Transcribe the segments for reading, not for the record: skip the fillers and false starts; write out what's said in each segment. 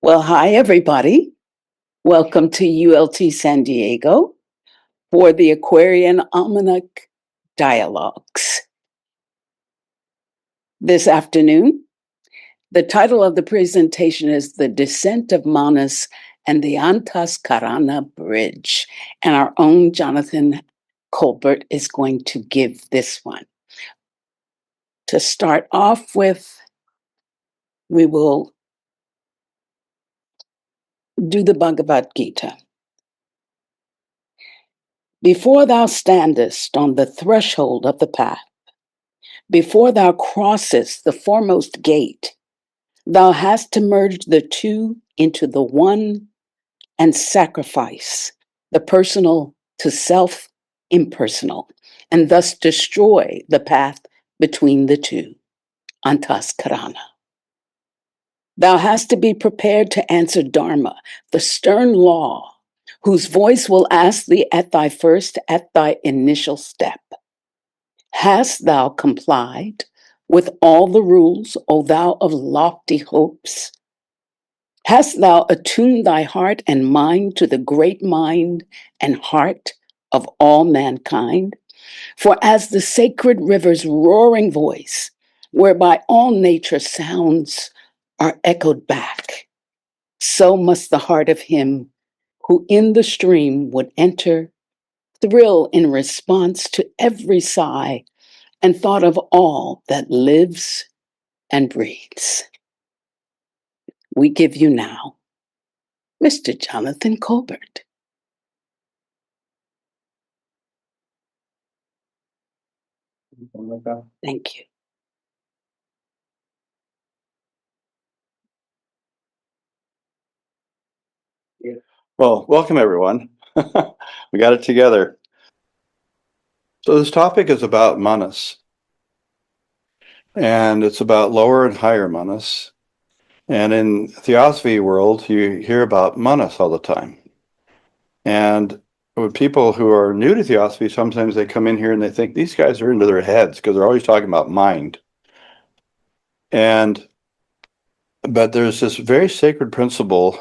Well, hi, everybody. Welcome to ULT San Diego for the Aquarian Almanac Dialogues. This afternoon, the title of the presentation is The Descent of Manas and the Antaskarana Bridge. And our own Jonathan Colbert is going to give this one. To start off with, we will do the Bhagavad Gita. Before thou standest on the threshold of the path, before thou crossest the foremost gate, thou hast to merge the two into the one and sacrifice the personal to self impersonal, and thus destroy the path between the two. Antaskarana. Thou hast to be prepared to answer Dharma, the stern law, whose voice will ask thee at thy initial step. Hast thou complied with all the rules, O thou of lofty hopes? Hast thou attuned thy heart and mind to the great mind and heart of all mankind? For as the sacred river's roaring voice, whereby all nature sounds are echoed back, so must the heart of him who in the stream would enter thrill in response to every sigh and thought of all that lives and breathes. We give you now Mr. Jonathan Colbert. Thank you. Well, welcome everyone. We got it together. So this topic is about manas, and it's about lower and higher manas. And in theosophy world, you hear about manas all the time. And with people who are new to theosophy, sometimes they come in here and they think these guys are into their heads because they're always talking about mind. But there's this very sacred principle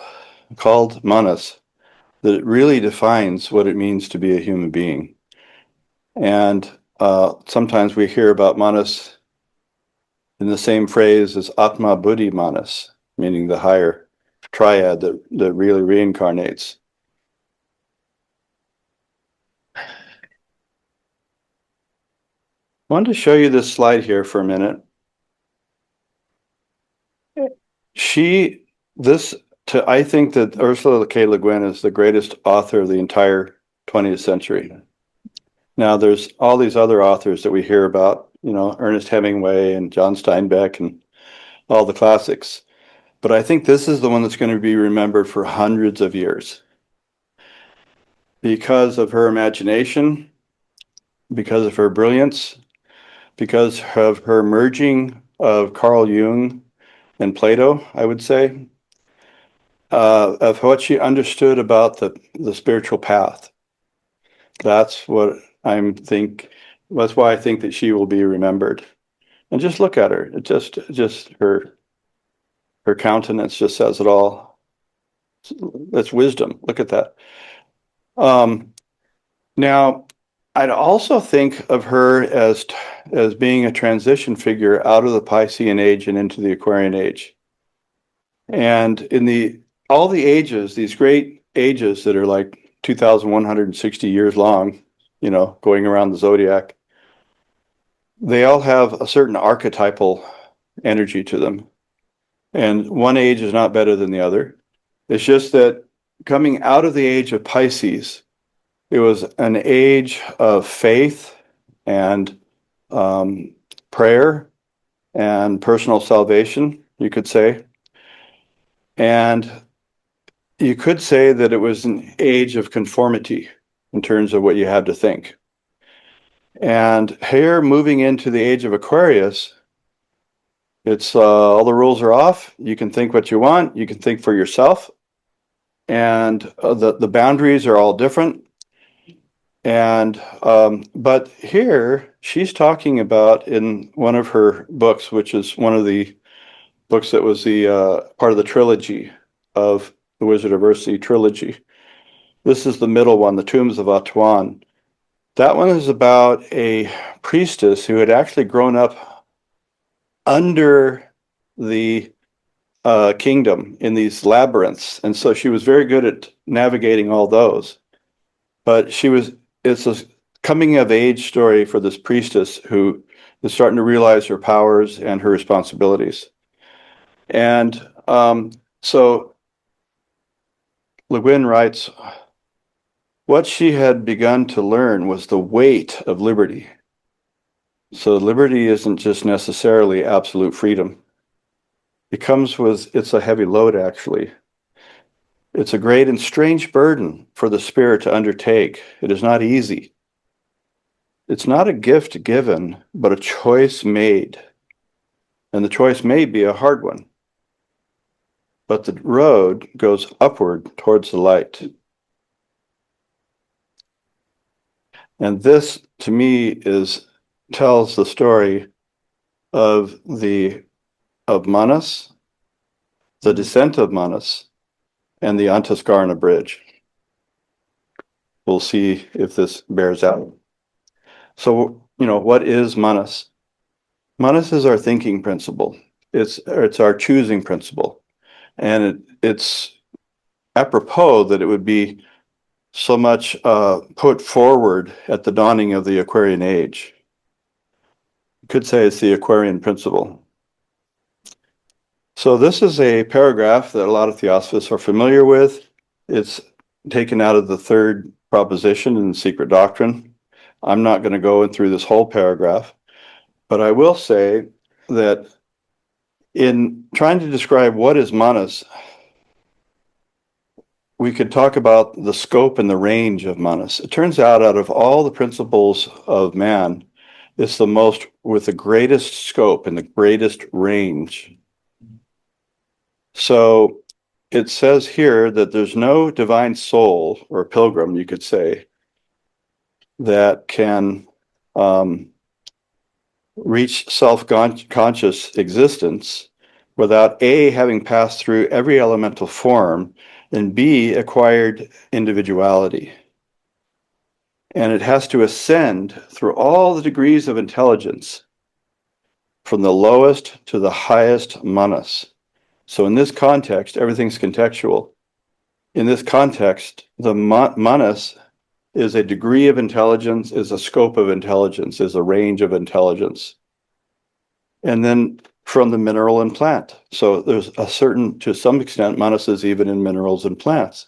called manas that really defines what it means to be a human being. And sometimes we hear about manas in the same phrase as Atma Buddhi Manas, meaning the higher triad that really reincarnates. I wanted to show you this slide here for a minute. I think that Ursula K. Le Guin is the greatest author of the entire 20th century. Now, there's all these other authors that we hear about, Ernest Hemingway and John Steinbeck and all the classics. But I think this is the one that's going to be remembered for hundreds of years because of her imagination, because of her brilliance, because of her merging of Carl Jung and Plato, I would say, of what she understood about the spiritual path. That's what that's why I think that she will be remembered. And just look at her. It just her countenance just says it all. That's wisdom. Look at that. Now, I'd also think of her as being a transition figure out of the Piscean age and into the Aquarian age. And in all the ages, these great ages that are like 2,160 years long, going around the zodiac, they all have a certain archetypal energy to them. And one age is not better than the other. It's just that coming out of the age of Pisces, it was an age of faith and prayer and personal salvation, you could say. And you could say that it was an age of conformity in terms of what you had to think. And here, moving into the age of Aquarius, it's all the rules are off. You can think what you want. You can think for yourself. And the boundaries are all different. And but here she's talking about in one of her books, which is one of the books that was the part of the trilogy of the Wizard of Earthsea trilogy. This is the middle one, the Tombs of Atuan. That one is about a priestess who had actually grown up under the kingdom in these labyrinths. And so she was very good at navigating all those. But it's a coming of age story for this priestess who is starting to realize her powers and her responsibilities. And so Le Guin writes, what she had begun to learn was the weight of liberty. So liberty isn't just necessarily absolute freedom. It comes with, it's a heavy load, actually. It's a great and strange burden for the spirit to undertake. It is not easy. It's not a gift given, but a choice made. And the choice may be a hard one. But the road goes upward towards the light. And this, to me, tells the story of Manas, the descent of Manas, and the Antaskarana bridge. We'll see if this bears out. So, what is Manas? Manas is our thinking principle. It's our choosing principle. And it's apropos that it would be so much put forward at the dawning of the Aquarian age. You could say it's the Aquarian principle. So this is a paragraph that a lot of theosophists are familiar with. It's taken out of the third proposition in the Secret Doctrine. I'm not going to go through this whole paragraph, but I will say that in trying to describe what is Manas, we could talk about the scope and the range of Manas. It turns out of all the principles of man, it's the most with the greatest scope and the greatest range. So it says here that there's no divine soul or pilgrim, you could say, that can reach self-conscious existence without A, having passed through every elemental form, and B, acquired individuality. And it has to ascend through all the degrees of intelligence, from the lowest to the highest manas. So in this context, everything's contextual. In this context, the manas is a degree of intelligence, is a scope of intelligence, is a range of intelligence. And then from the mineral and plant. So there's to some extent, manas is even in minerals and plants,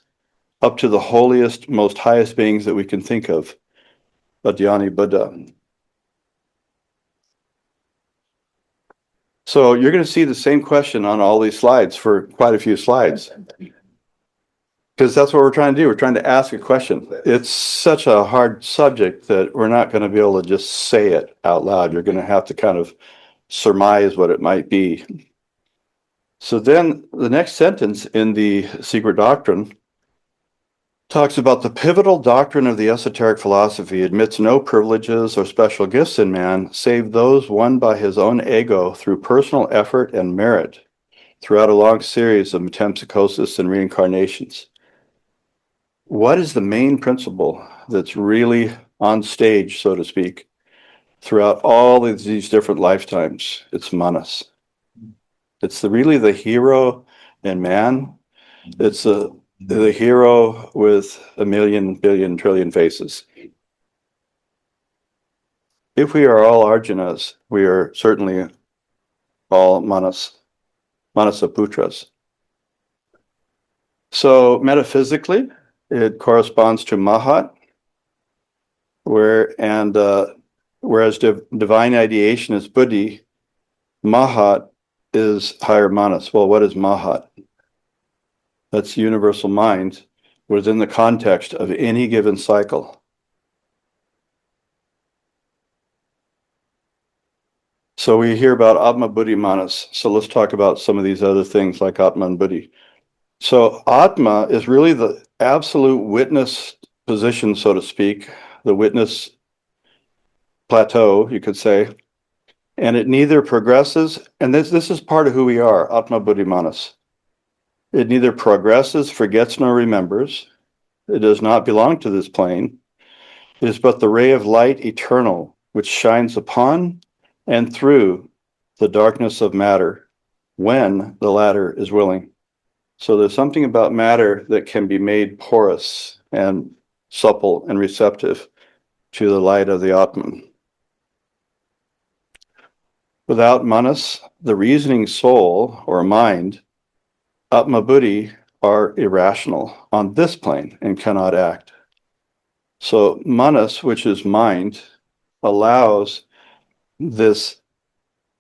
up to the holiest, most highest beings that we can think of, Adhyani Buddha. So you're going to see the same question on all these slides for quite a few slides. Because that's what we're trying to do. We're trying to ask a question. It's such a hard subject that we're not going to be able to just say it out loud. You're going to have to kind of surmise what it might be. So then the next sentence in the Secret Doctrine talks about the pivotal doctrine of the esoteric philosophy admits no privileges or special gifts in man, save those won by his own ego through personal effort and merit throughout a long series of metempsychosis and reincarnations. What is the main principle that's really on stage, so to speak, throughout all of these different lifetimes? It's manas. It's really the hero in man. It's the hero with a million, billion, trillion faces. If we are all Arjunas, we are certainly all Manasaputras. So metaphysically, it corresponds to Mahat, whereas divine ideation is Buddhi, Mahat is higher Manas. Well, what is Mahat? That's universal mind within the context of any given cycle. So we hear about Atma Buddhi Manas. So let's talk about some of these other things like Atma and Buddhi. So Atma is really the absolute witness position, so to speak, the witness plateau, you could say. And it neither progresses, and this is part of who we are, Atma Buddhi Manas. It neither progresses, forgets, nor remembers. It does not belong to this plane. It is but the ray of light eternal, which shines upon and through the darkness of matter when the latter is willing. So there's something about matter that can be made porous and supple and receptive to the light of the Atman. Without manas, the reasoning soul or mind, Atma Buddhi are irrational on this plane and cannot act. So manas, which is mind, allows this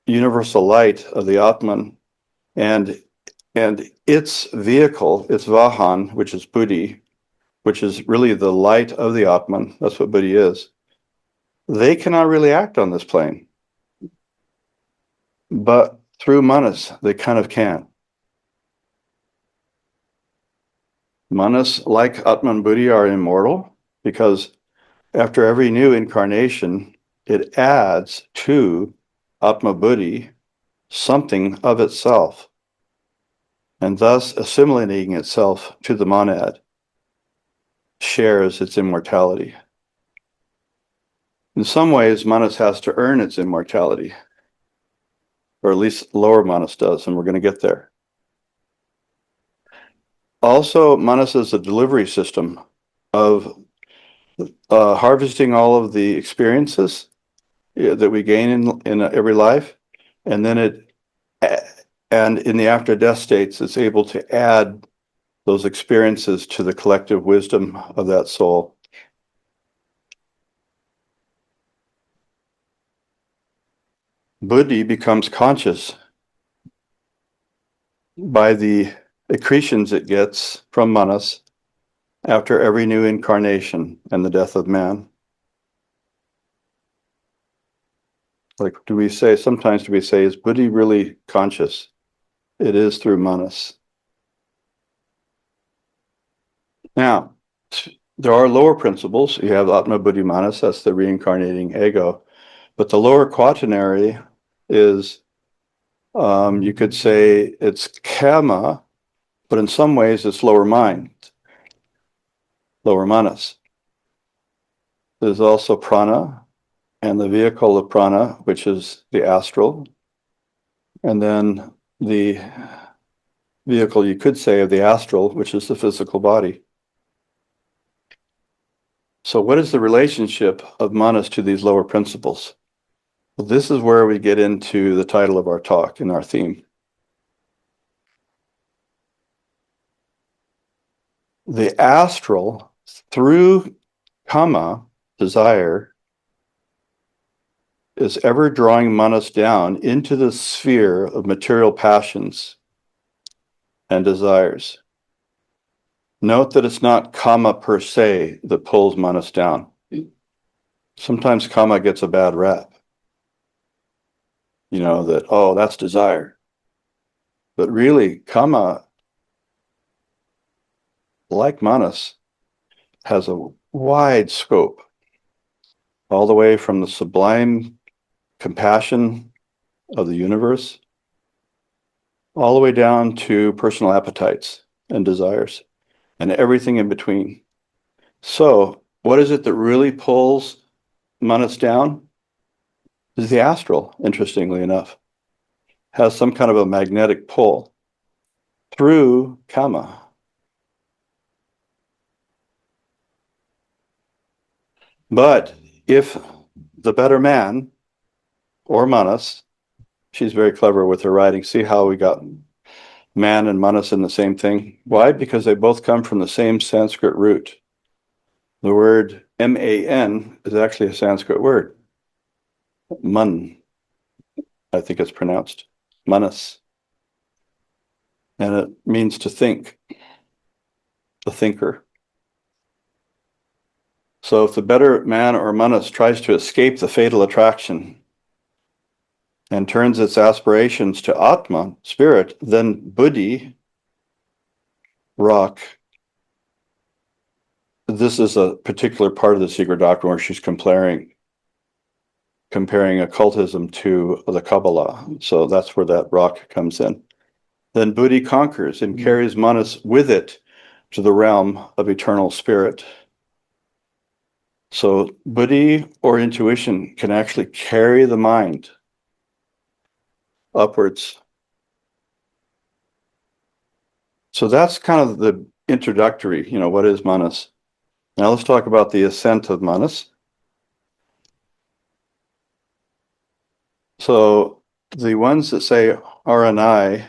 universal light of the Atman and its vehicle, its vahan, which is Buddhi, which is really the light of the Atman, that's what Buddhi is, they cannot really act on this plane. But through manas, they kind of can. Manas, like Atman Buddhi, are immortal because after every new incarnation, it adds to Atma Buddhi something of itself, and thus assimilating itself to the monad, shares its immortality. In some ways, manas has to earn its immortality, or at least lower manas does, and we're going to get there. Also, manas is a delivery system of harvesting all of the experiences that we gain in every life, and then and in the after death states, it's able to add those experiences to the collective wisdom of that soul. Buddhi becomes conscious by the accretions it gets from manas after every new incarnation and the death of man. Like, sometimes do we say, is Buddhi really conscious? It is through manas. Now, there are lower principles. You have Atma Buddhi Manas, that's the reincarnating ego. But the lower quaternary is, you could say it's kama, but in some ways it's lower mind, lower manas. There's also prana, and the vehicle of prana, which is the astral, and then the vehicle, you could say, of the astral, which is the physical body. So what is the relationship of manas to these lower principles? Well, this is where we get into the title of our talk and our theme. The astral, through kama, desire, is ever drawing manas down into the sphere of material passions and desires. Note that it's not kama per se that pulls manas down. Sometimes kama gets a bad rap. That, oh, that's desire. But really, kama, like manas, has a wide scope, all the way from the sublime compassion of the universe, all the way down to personal appetites and desires, and everything in between. So, what is it that really pulls manas down? Is the astral, interestingly enough, has some kind of a magnetic pull through kama. But if the better man, or manas, she's very clever with her writing. See how we got man and manas in the same thing? Why? Because they both come from the same Sanskrit root. The word man is actually a Sanskrit word. Man, I think it's pronounced. Manas. And it means to think, the thinker. So if the better man or manas tries to escape the fatal attraction and turns its aspirations to Atma, spirit, then Buddhi, rock. This is a particular part of the secret doctrine where she's comparing occultism to the Kabbalah. So that's where that rock comes in. then buddhi conquers and carries manas with it to the realm of eternal spirit. So buddhi or intuition can actually carry the mind upwards. So that's kind of the introductory, what is manas? Now let's talk about the ascent of manas. So the ones that say R and I,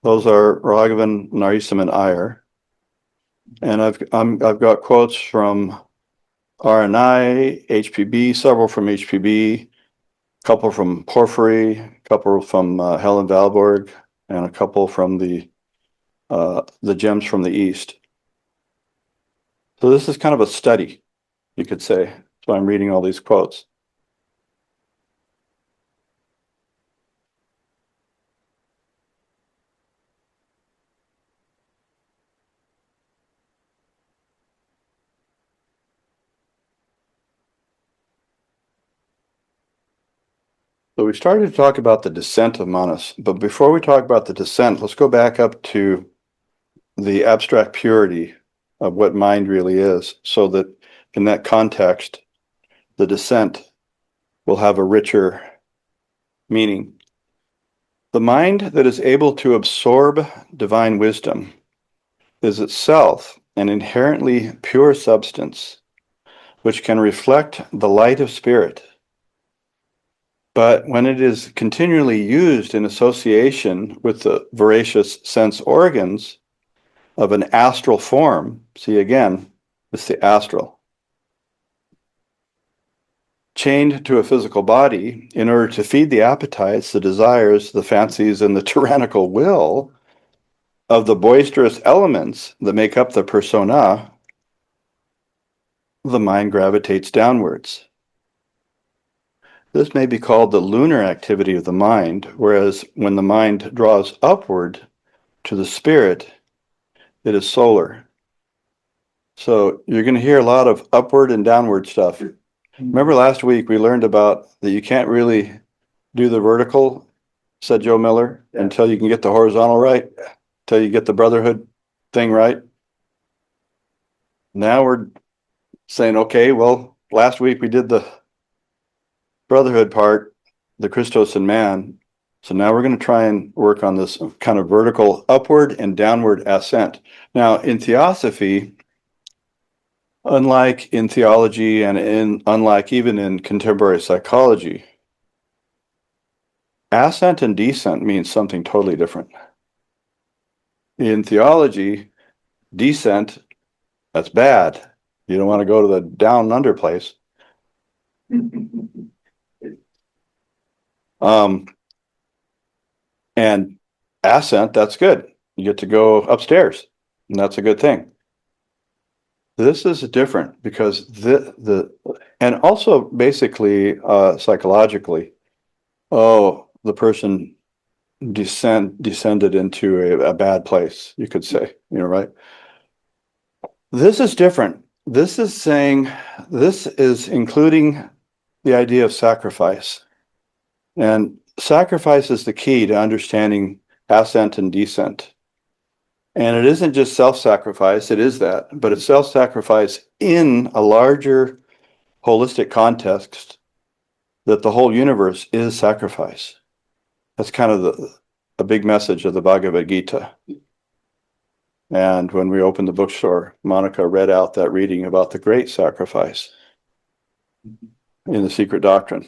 those are Raghavan, Narisam, and Iyer. And I've got quotes from R&I, HPB, several from HPB, a couple from Porphyry, a couple from Helen Valborg, and a couple from the gems from the East. So this is kind of a study, you could say. So I'm reading all these quotes. So we started to talk about the descent of manas, but before we talk about the descent, let's go back up to the abstract purity of what mind really is, so that in that context, the descent will have a richer meaning. The mind that is able to absorb divine wisdom is itself an inherently pure substance, which can reflect the light of spirit. But when it is continually used in association with the voracious sense organs of an astral form, see again, it's the astral, chained to a physical body in order to feed the appetites, the desires, the fancies, and the tyrannical will of the boisterous elements that make up the persona, the mind gravitates downwards. This may be called the lunar activity of the mind, whereas when the mind draws upward to the spirit, it is solar. So you're going to hear a lot of upward and downward stuff. Remember last week we learned about that you can't really do the vertical, said Joe Miller, until you can get the horizontal right, until you get the brotherhood thing right. Now we're saying, okay, well, last week we did the brotherhood part, the Christos and man. So now we're going to try and work on this kind of vertical upward and downward ascent. Now, in theosophy, unlike in theology and unlike even in contemporary psychology, ascent and descent means something totally different. In theology, descent, that's bad. You don't want to go to the down under place. And ascent, that's good. You get to go upstairs, and that's a good thing. This is different because and also basically psychologically, the person descended into a bad place, you could say, right? This is different. This is including the idea of sacrifice. And sacrifice is the key to understanding ascent and descent. And it isn't just self-sacrifice, it is that, but it's self-sacrifice in a larger holistic context that the whole universe is sacrifice. That's kind of a big message of the Bhagavad Gita. And when we opened the bookstore, Monica read out that reading about the great sacrifice in the Secret Doctrine.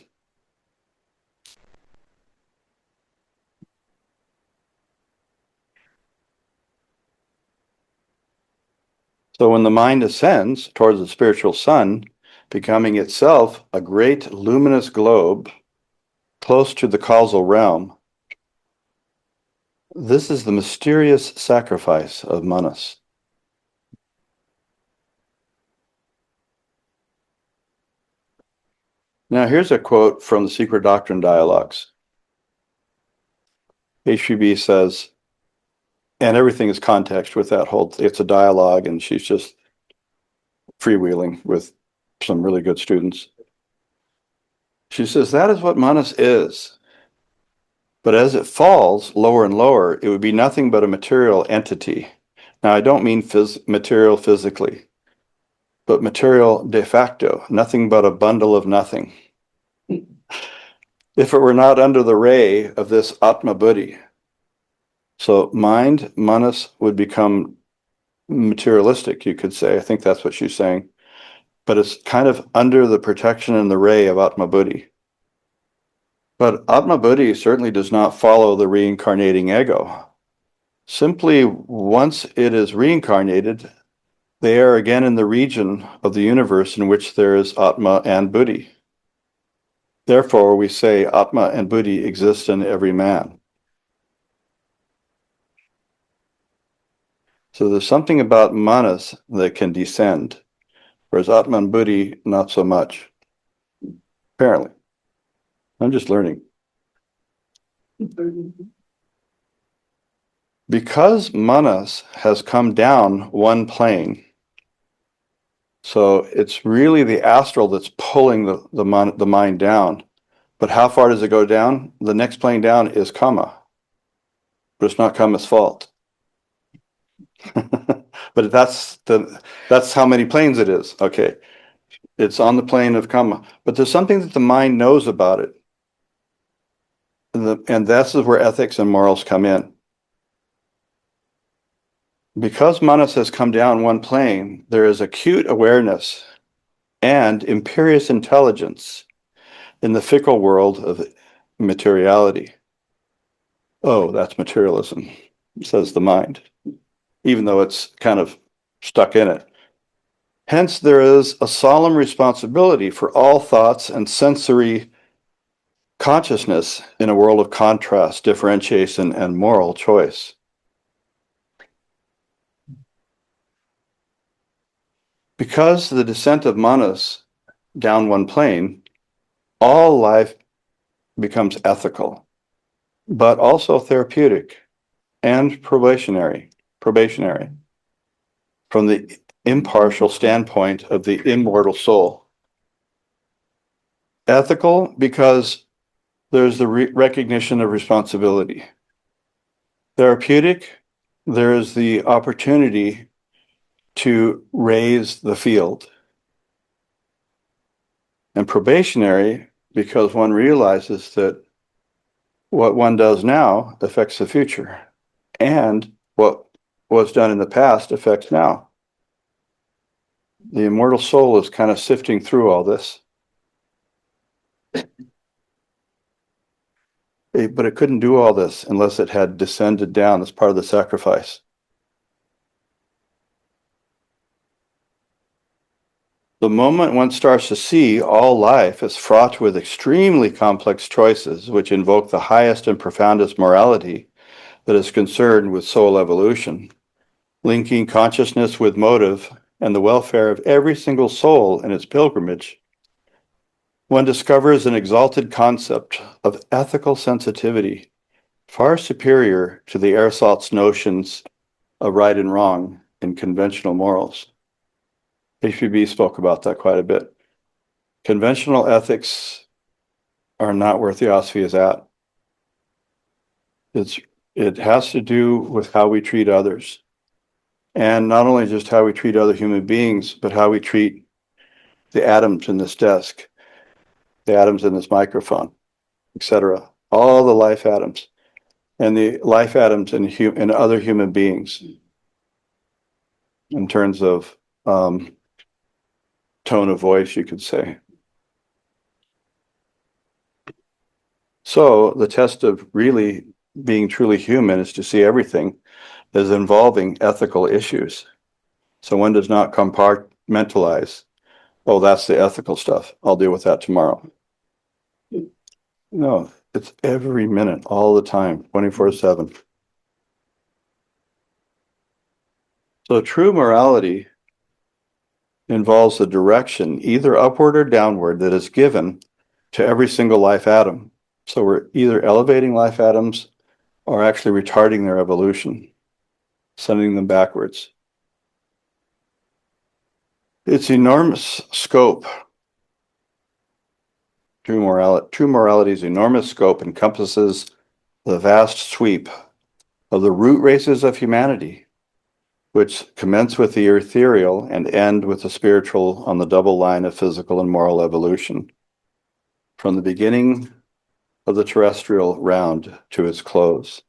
So when the mind ascends towards the spiritual sun, becoming itself a great luminous globe close to the causal realm, this is the mysterious sacrifice of manas. Now here's a quote from the Secret Doctrine Dialogues. HPB says, and everything is context with that whole, it's a dialogue and she's just freewheeling with some really good students. She says, that is what manas is. But as it falls lower and lower, it would be nothing but a material entity. Now, I don't mean material physically, but material de facto, nothing but a bundle of nothing. If it were not under the ray of this Atma Buddhi. So mind, manas, would become materialistic, you could say. I think that's what she's saying. But it's kind of under the protection and the ray of Atma Buddhi. But Atma Buddhi certainly does not follow the reincarnating ego. Simply, once it is reincarnated, they are again in the region of the universe in which there is Atma and Buddhi. Therefore, we say Atma and Buddhi exist in every man. So there's something about manas that can descend, whereas Atma and Buddhi, not so much. Apparently. I'm just learning. Because manas has come down one plane, so it's really the astral that's pulling the mind down. But how far does it go down? The next plane down is kama, but it's not kama's fault. But that's how many planes it is. Okay, it's on the plane of kama, but there's something that the mind knows about it, and this is where ethics and morals come in. Because manas has come down one plane, there is acute awareness and imperious intelligence in the fickle world of materiality. Oh, that's materialism, says the mind, even though it's kind of stuck in it. Hence, there is a solemn responsibility for all thoughts and sensory consciousness in a world of contrast, differentiation, and moral choice. Because the descent of manas down one plane, all life becomes ethical, but also therapeutic and probationary from the impartial standpoint of the immortal soul. Ethical because there's the recognition of responsibility. Therapeutic, there is the opportunity to raise the field. And probationary because one realizes that what one does now affects the future, and what was done in the past affects now. The immortal soul is kind of sifting through all this. But it couldn't do all this unless it had descended down as part of the sacrifice. The moment one starts to see all life is fraught with extremely complex choices, which invoke the highest and profoundest morality that is concerned with soul evolution, linking consciousness with motive and the welfare of every single soul in its pilgrimage, one discovers an exalted concept of ethical sensitivity, far superior to the ersatz notions of right and wrong in conventional morals. HPB spoke about that quite a bit. Conventional ethics are not where theosophy is at. It has to do with how we treat others. And not only just how we treat other human beings, but how we treat the atoms in this desk, the atoms in this microphone, etc. All the life atoms and the life atoms in other human beings in terms of tone of voice, you could say. So the test of really being truly human is to see everything as involving ethical issues. So one does not compartmentalize, oh, that's the ethical stuff. I'll deal with that tomorrow. No, it's every minute, all the time, 24/7. So true morality involves the direction, either upward or downward, that is given to every single life atom. So we're either elevating life atoms or actually retarding their evolution, sending them backwards. It's enormous scope. True morality's enormous scope encompasses the vast sweep of the root races of humanity, which commence with the ethereal and end with the spiritual on the double line of physical and moral evolution, from the beginning of the terrestrial round to its close.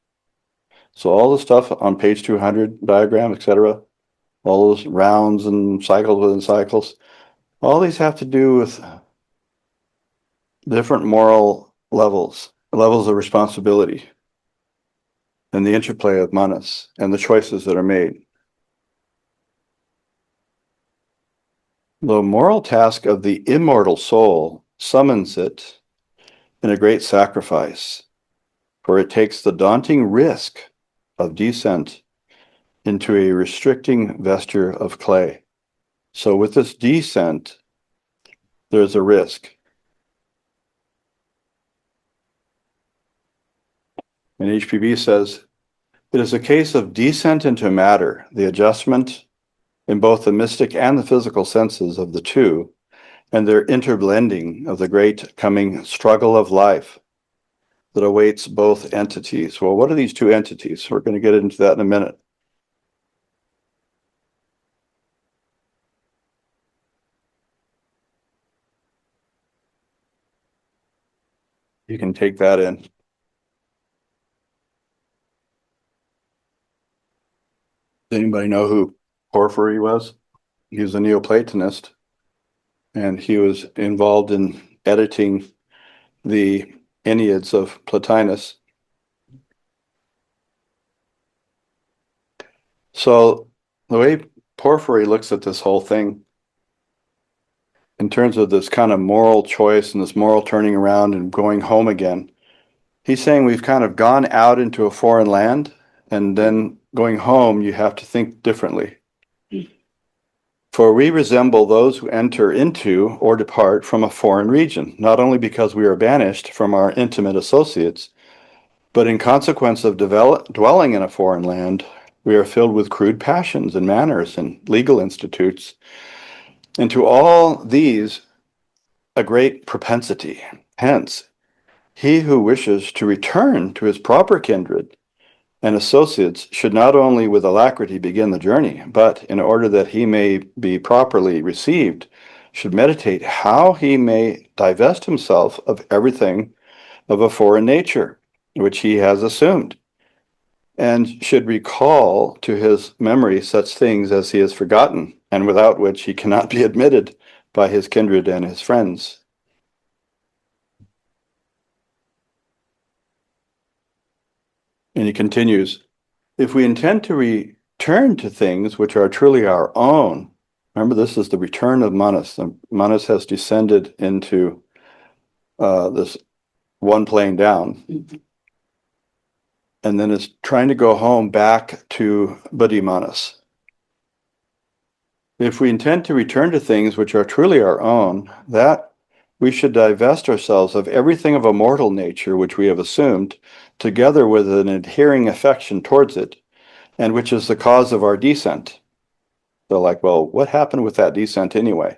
So all the stuff on page 200 diagram, etc., all those rounds and cycles within cycles, all these have to do with different moral levels of responsibility, and the interplay of manas and the choices that are made. The moral task of the immortal soul summons it in a great sacrifice, for it takes the daunting risk of descent into a restricting vesture of clay. So with this descent, there's a risk. And HPB says, it is a case of descent into matter, the adjustment in both the mystic and the physical senses of the two, and their interblending of the great coming struggle of life that awaits both entities. Well, what are these two entities? We're going to get into that in a minute. You can take that in. Does anybody know who Porphyry was? He was a Neoplatonist, and he was involved in editing the Enneads of Plotinus. So the way Porphyry looks at this whole thing in terms of this kind of moral choice and this moral turning around and going home again, he's saying we've kind of gone out into a foreign land, and then going home, you have to think differently. For we resemble those who enter into or depart from a foreign region, not only because we are banished from our intimate associates, but in consequence of dwelling in a foreign land, we are filled with crude passions and manners and legal institutes, and to all these a great propensity. Hence, he who wishes to return to his proper kindred and associates should not only with alacrity begin the journey, but in order that he may be properly received, should meditate how he may divest himself of everything of a foreign nature, which he has assumed, and should recall to his memory such things as he has forgotten, and without which he cannot be admitted by his kindred and his friends. And he continues, if we intend to return to things which are truly our own, remember this is the return of Manas. The Manas has descended into this one plane down, and then is trying to go home back to Buddhi Manas. If we intend to return to things which are truly our own, that we should divest ourselves of everything of a mortal nature which we have assumed, together with an adhering affection towards it, and which is the cause of our descent. So like, well, what happened with that descent anyway?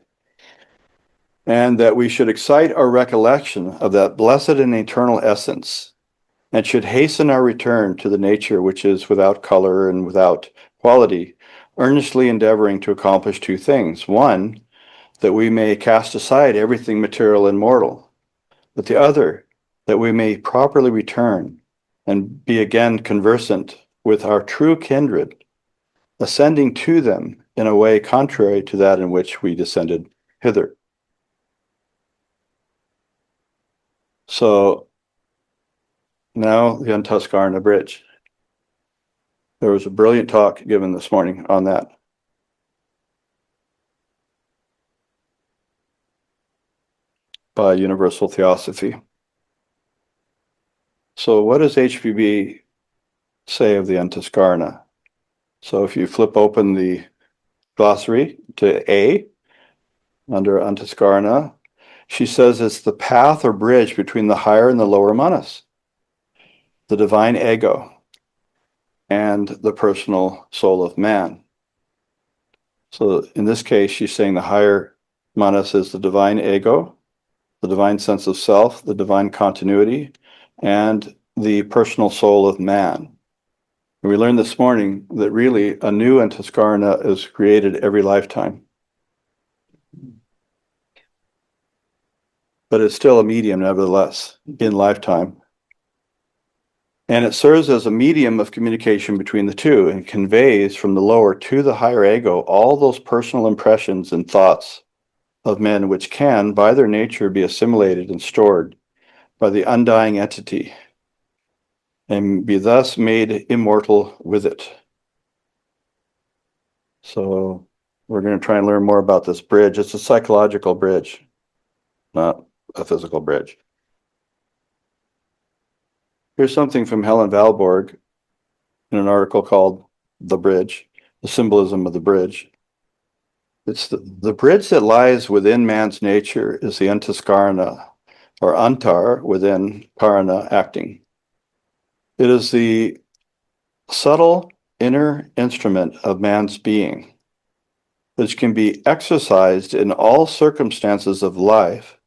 And that we should excite our recollection of that blessed and eternal essence, and should hasten our return to the nature which is without color and without quality, earnestly endeavoring to accomplish two things. One, that we may cast aside everything material and mortal, but the other, that we may properly return and be again conversant with our true kindred, ascending to them in a way contrary to that in which we descended hither. So now the Antaskarana Bridge. There was a brilliant talk given this morning on that. By Universal Theosophy. So what does HPB say of the Antaskarana? So if you flip open the glossary to A, under Antaskarana, she says it's the path or bridge between the higher and the lower manas, the divine ego, and the personal soul of man. So in this case, she's saying the higher manas is the divine ego, the divine sense of self, the divine continuity, and the personal soul of man. And we learned this morning that really a new Antaskarana is created every lifetime. But it's still a medium, nevertheless, in lifetime. And it serves as a medium of communication between the two and conveys from the lower to the higher ego all those personal impressions and thoughts of men which can, by their nature, be assimilated and stored by the undying entity and be thus made immortal with it. So we're going to try and learn more about this bridge. It's a psychological bridge, not a physical bridge. Here's something from Helen Valborg in an article called The Bridge, the symbolism of the bridge. It's the bridge that lies within man's nature is the Antaskarana, or Antar within Karana acting. It is the subtle inner instrument of man's being, which can be exercised in all circumstances of life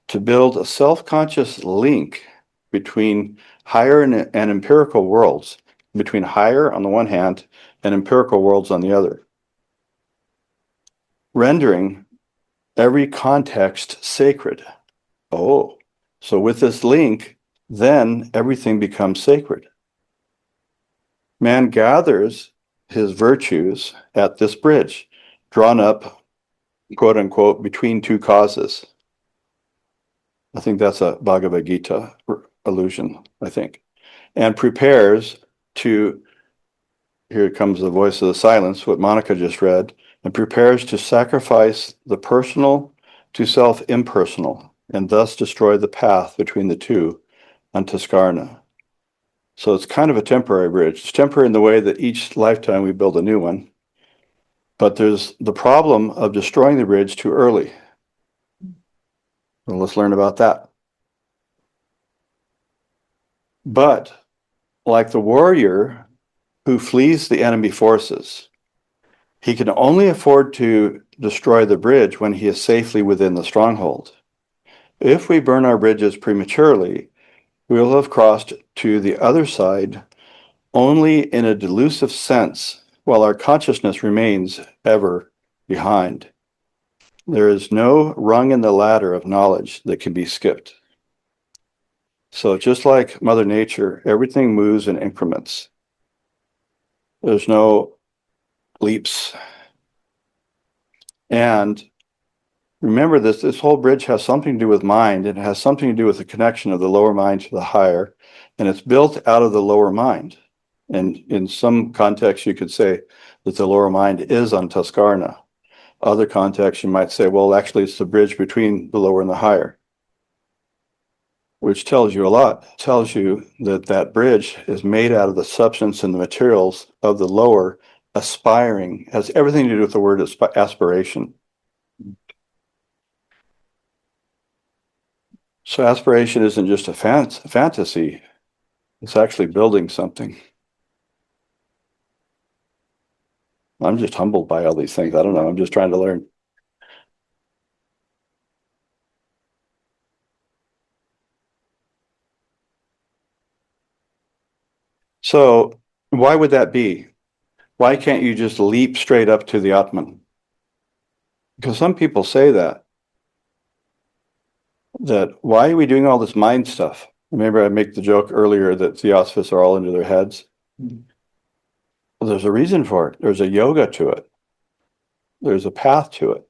to build a self-conscious link between higher and empirical worlds, between higher on the one hand and empirical worlds on the other, rendering every context sacred. Oh, so with this link, then everything becomes sacred. Man gathers his virtues at this bridge, drawn up, quote unquote, between two causes. I think that's a Bhagavad Gita allusion, I think, and prepares to, here comes the voice of the silence, what Monica just read, and prepares to sacrifice the personal to self-impersonal, and thus destroy the path between the two, Antaskarana. So it's kind of a temporary bridge. It's temporary in the way that each lifetime we build a new one, but there's the problem of destroying the bridge too early. Well, let's learn about that. But like the warrior who flees the enemy forces, he can only afford to destroy the bridge when he is safely within the stronghold. If we burn our bridges prematurely, we will have crossed to the other side only in a delusive sense, while our consciousness remains ever behind. There is no rung in the ladder of knowledge that can be skipped. So just like Mother Nature, everything moves in increments. There's no leaps. And remember this whole bridge has something to do with mind. It has something to do with the connection of the lower mind to the higher, and it's built out of the lower mind. And in some contexts, you could say that the lower mind is Antaskarana. Other contexts, you might say, well, actually, it's the bridge between the lower and the higher, which tells you a lot. It tells you that that bridge is made out of the substance and the materials of the lower aspiring, has everything to do with the word aspiration. So aspiration isn't just a fantasy, it's actually building something. I'm just humbled by all these things. I don't know. I'm just trying to learn. So why would that be? Why can't you just leap straight up to the Atman? Because some people say that why are we doing all this mind stuff? Remember I make the joke earlier that theosophists are all into their heads? Well, there's a reason for it. There's a yoga to it. There's a path to it.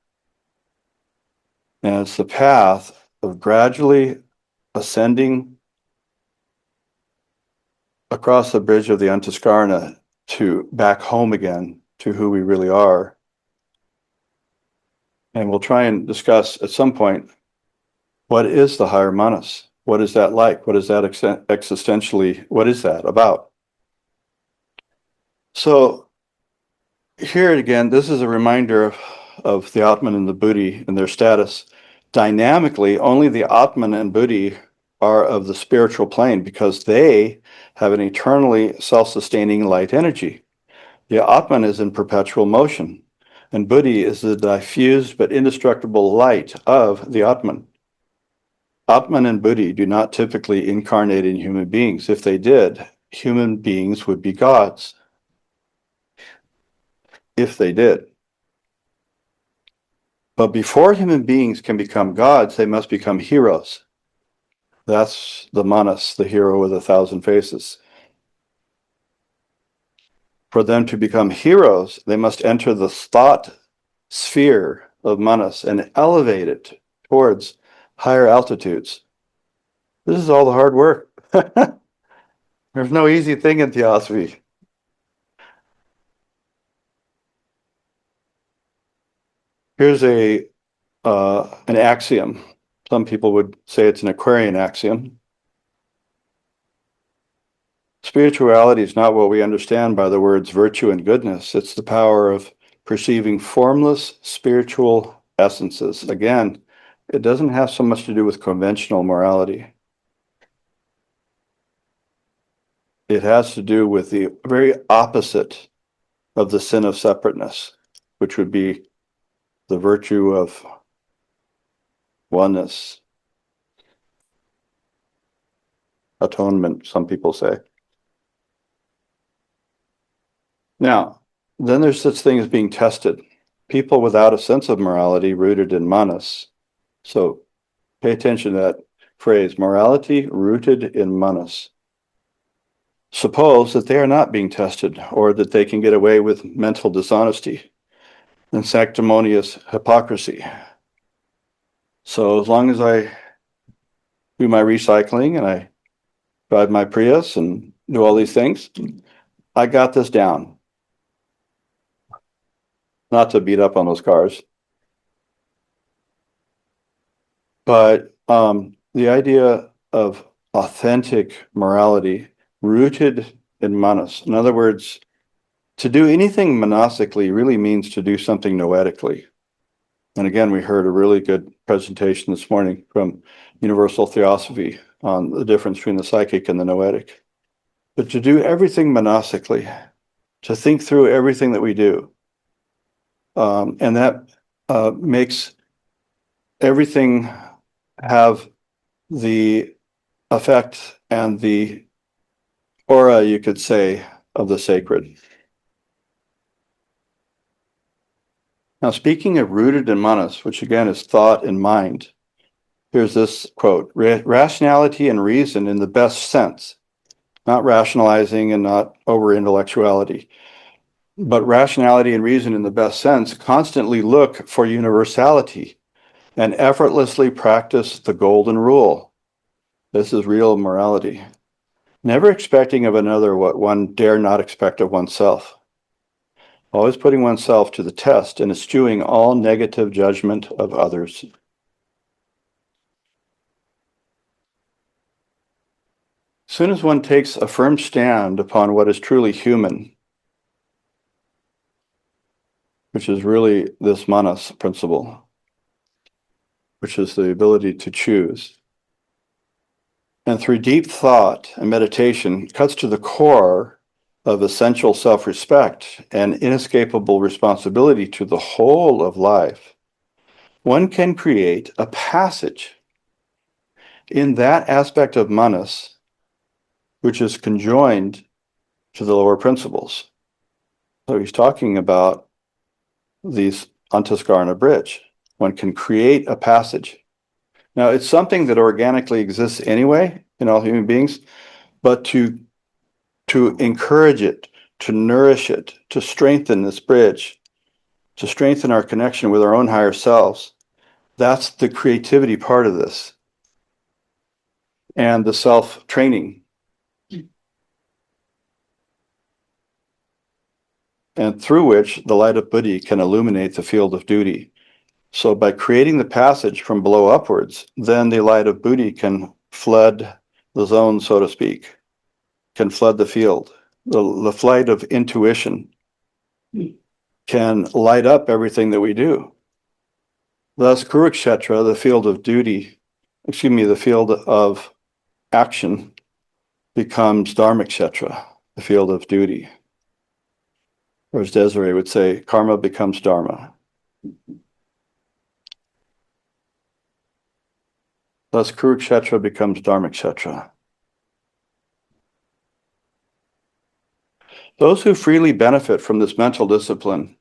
And it's the path of gradually ascending across the bridge of the Antaskarana to back home again to who we really are. And we'll try and discuss at some point, what is the higher manas? What is that like? What is that existentially? What is that about? So here again, this is a reminder of the Atman and the Buddhi and their status. Dynamically, only the Atman and Buddhi are of the spiritual plane because they have an eternally self-sustaining light energy. The Atman is in perpetual motion, and Buddhi is the diffused but indestructible light of the Atman. Atman and Buddhi do not typically incarnate in human beings. If they did, human beings would be gods. If they did. But before human beings can become gods, they must become heroes. That's the Manas, the hero with 1,000 faces. For them to become heroes, they must enter the thought sphere of Manas and elevate it towards higher altitudes. This is all the hard work. There's no easy thing in theosophy. Here's an axiom. Some people would say it's an Aquarian axiom. Spirituality is not what we understand by the words virtue and goodness. It's the power of perceiving formless spiritual essences. Again, it doesn't have so much to do with conventional morality. It has to do with the very opposite of the sin of separateness, which would be the virtue of oneness, atonement, some people say. Now, then there's such thing as being tested. People without a sense of morality rooted in manas. So pay attention to that phrase, morality rooted in manas. Suppose that they are not being tested, or that they can get away with mental dishonesty and sanctimonious hypocrisy. So as long as I do my recycling and I drive my Prius and do all these things, I got this down. Not to beat up on those cars, but the idea of authentic morality rooted in manas. In other words, to do anything monastically really means to do something noetically. And again, we heard a really good presentation this morning from Universal Theosophy on the difference between the psychic and the noetic. But to do everything monastically, to think through everything that we do, and that makes everything have the effect and the aura, you could say, of the sacred. Now, speaking of rooted in manas, which again is thought and mind, here's this quote: rationality and reason in the best sense, not rationalizing and not over intellectuality, but rationality and reason in the best sense constantly look for universality and effortlessly practice the golden rule. This is real morality. Never expecting of another what one dare not expect of oneself. Always putting oneself to the test and eschewing all negative judgment of others. As soon as one takes a firm stand upon what is truly human, which is really this manas principle, which is the ability to choose, and through deep thought and meditation cuts to the core of essential self-respect and inescapable responsibility to the whole of life, one can create a passage in that aspect of manas which is conjoined to the lower principles. So he's talking about these Antaskarana bridge. One can create a passage. Now, it's something that organically exists anyway in all human beings, but to encourage it, to nourish it, to strengthen this bridge, to strengthen our connection with our own higher selves, that's the creativity part of this. And the self-training. And through which the light of Buddhi can illuminate the field of duty. So by creating the passage from below upwards, then the light of Buddhi can flood the zone, so to speak, can flood the field. The flight of intuition can light up everything that we do. Thus, Kurukshetra, the field of duty, the field of action, becomes Dharmakshetra, the field of duty. Or as Desiree would say, karma becomes dharma. Thus, Kurukshetra becomes Dharmakshetra. Those who freely benefit from this mental discipline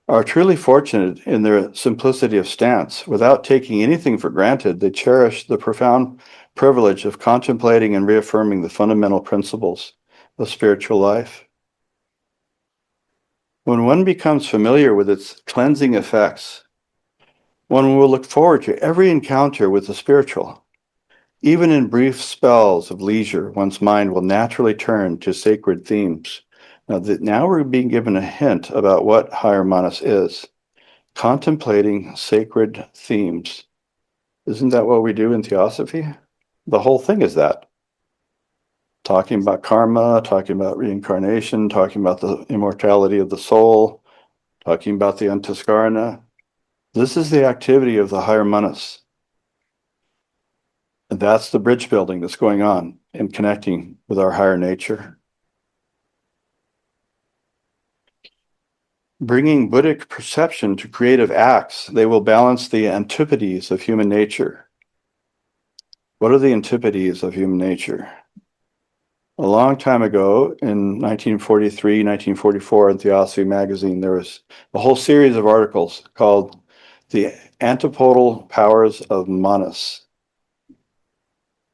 are truly fortunate in their simplicity of stance. Without taking anything for granted, they cherish the profound privilege of contemplating and reaffirming the fundamental principles of spiritual life. When one becomes familiar with its cleansing effects, one will look forward to every encounter with the spiritual. Even in brief spells of leisure, one's mind will naturally turn to sacred themes. Now we're being given a hint about what higher manas is. Contemplating sacred themes. Isn't that what we do in theosophy? The whole thing is that. Talking about karma, talking about reincarnation, talking about the immortality of the soul, talking about the Antaskarana. This is the activity of the higher manas. And that's the bridge building that's going on in connecting with our higher nature. Bringing Buddhic perception to creative acts, they will balance the antipodes of human nature. What are the antipodes of human nature? A long time ago, in 1943, 1944, in Theosophy magazine, there was a whole series of articles called The Antipodal Powers of Manas.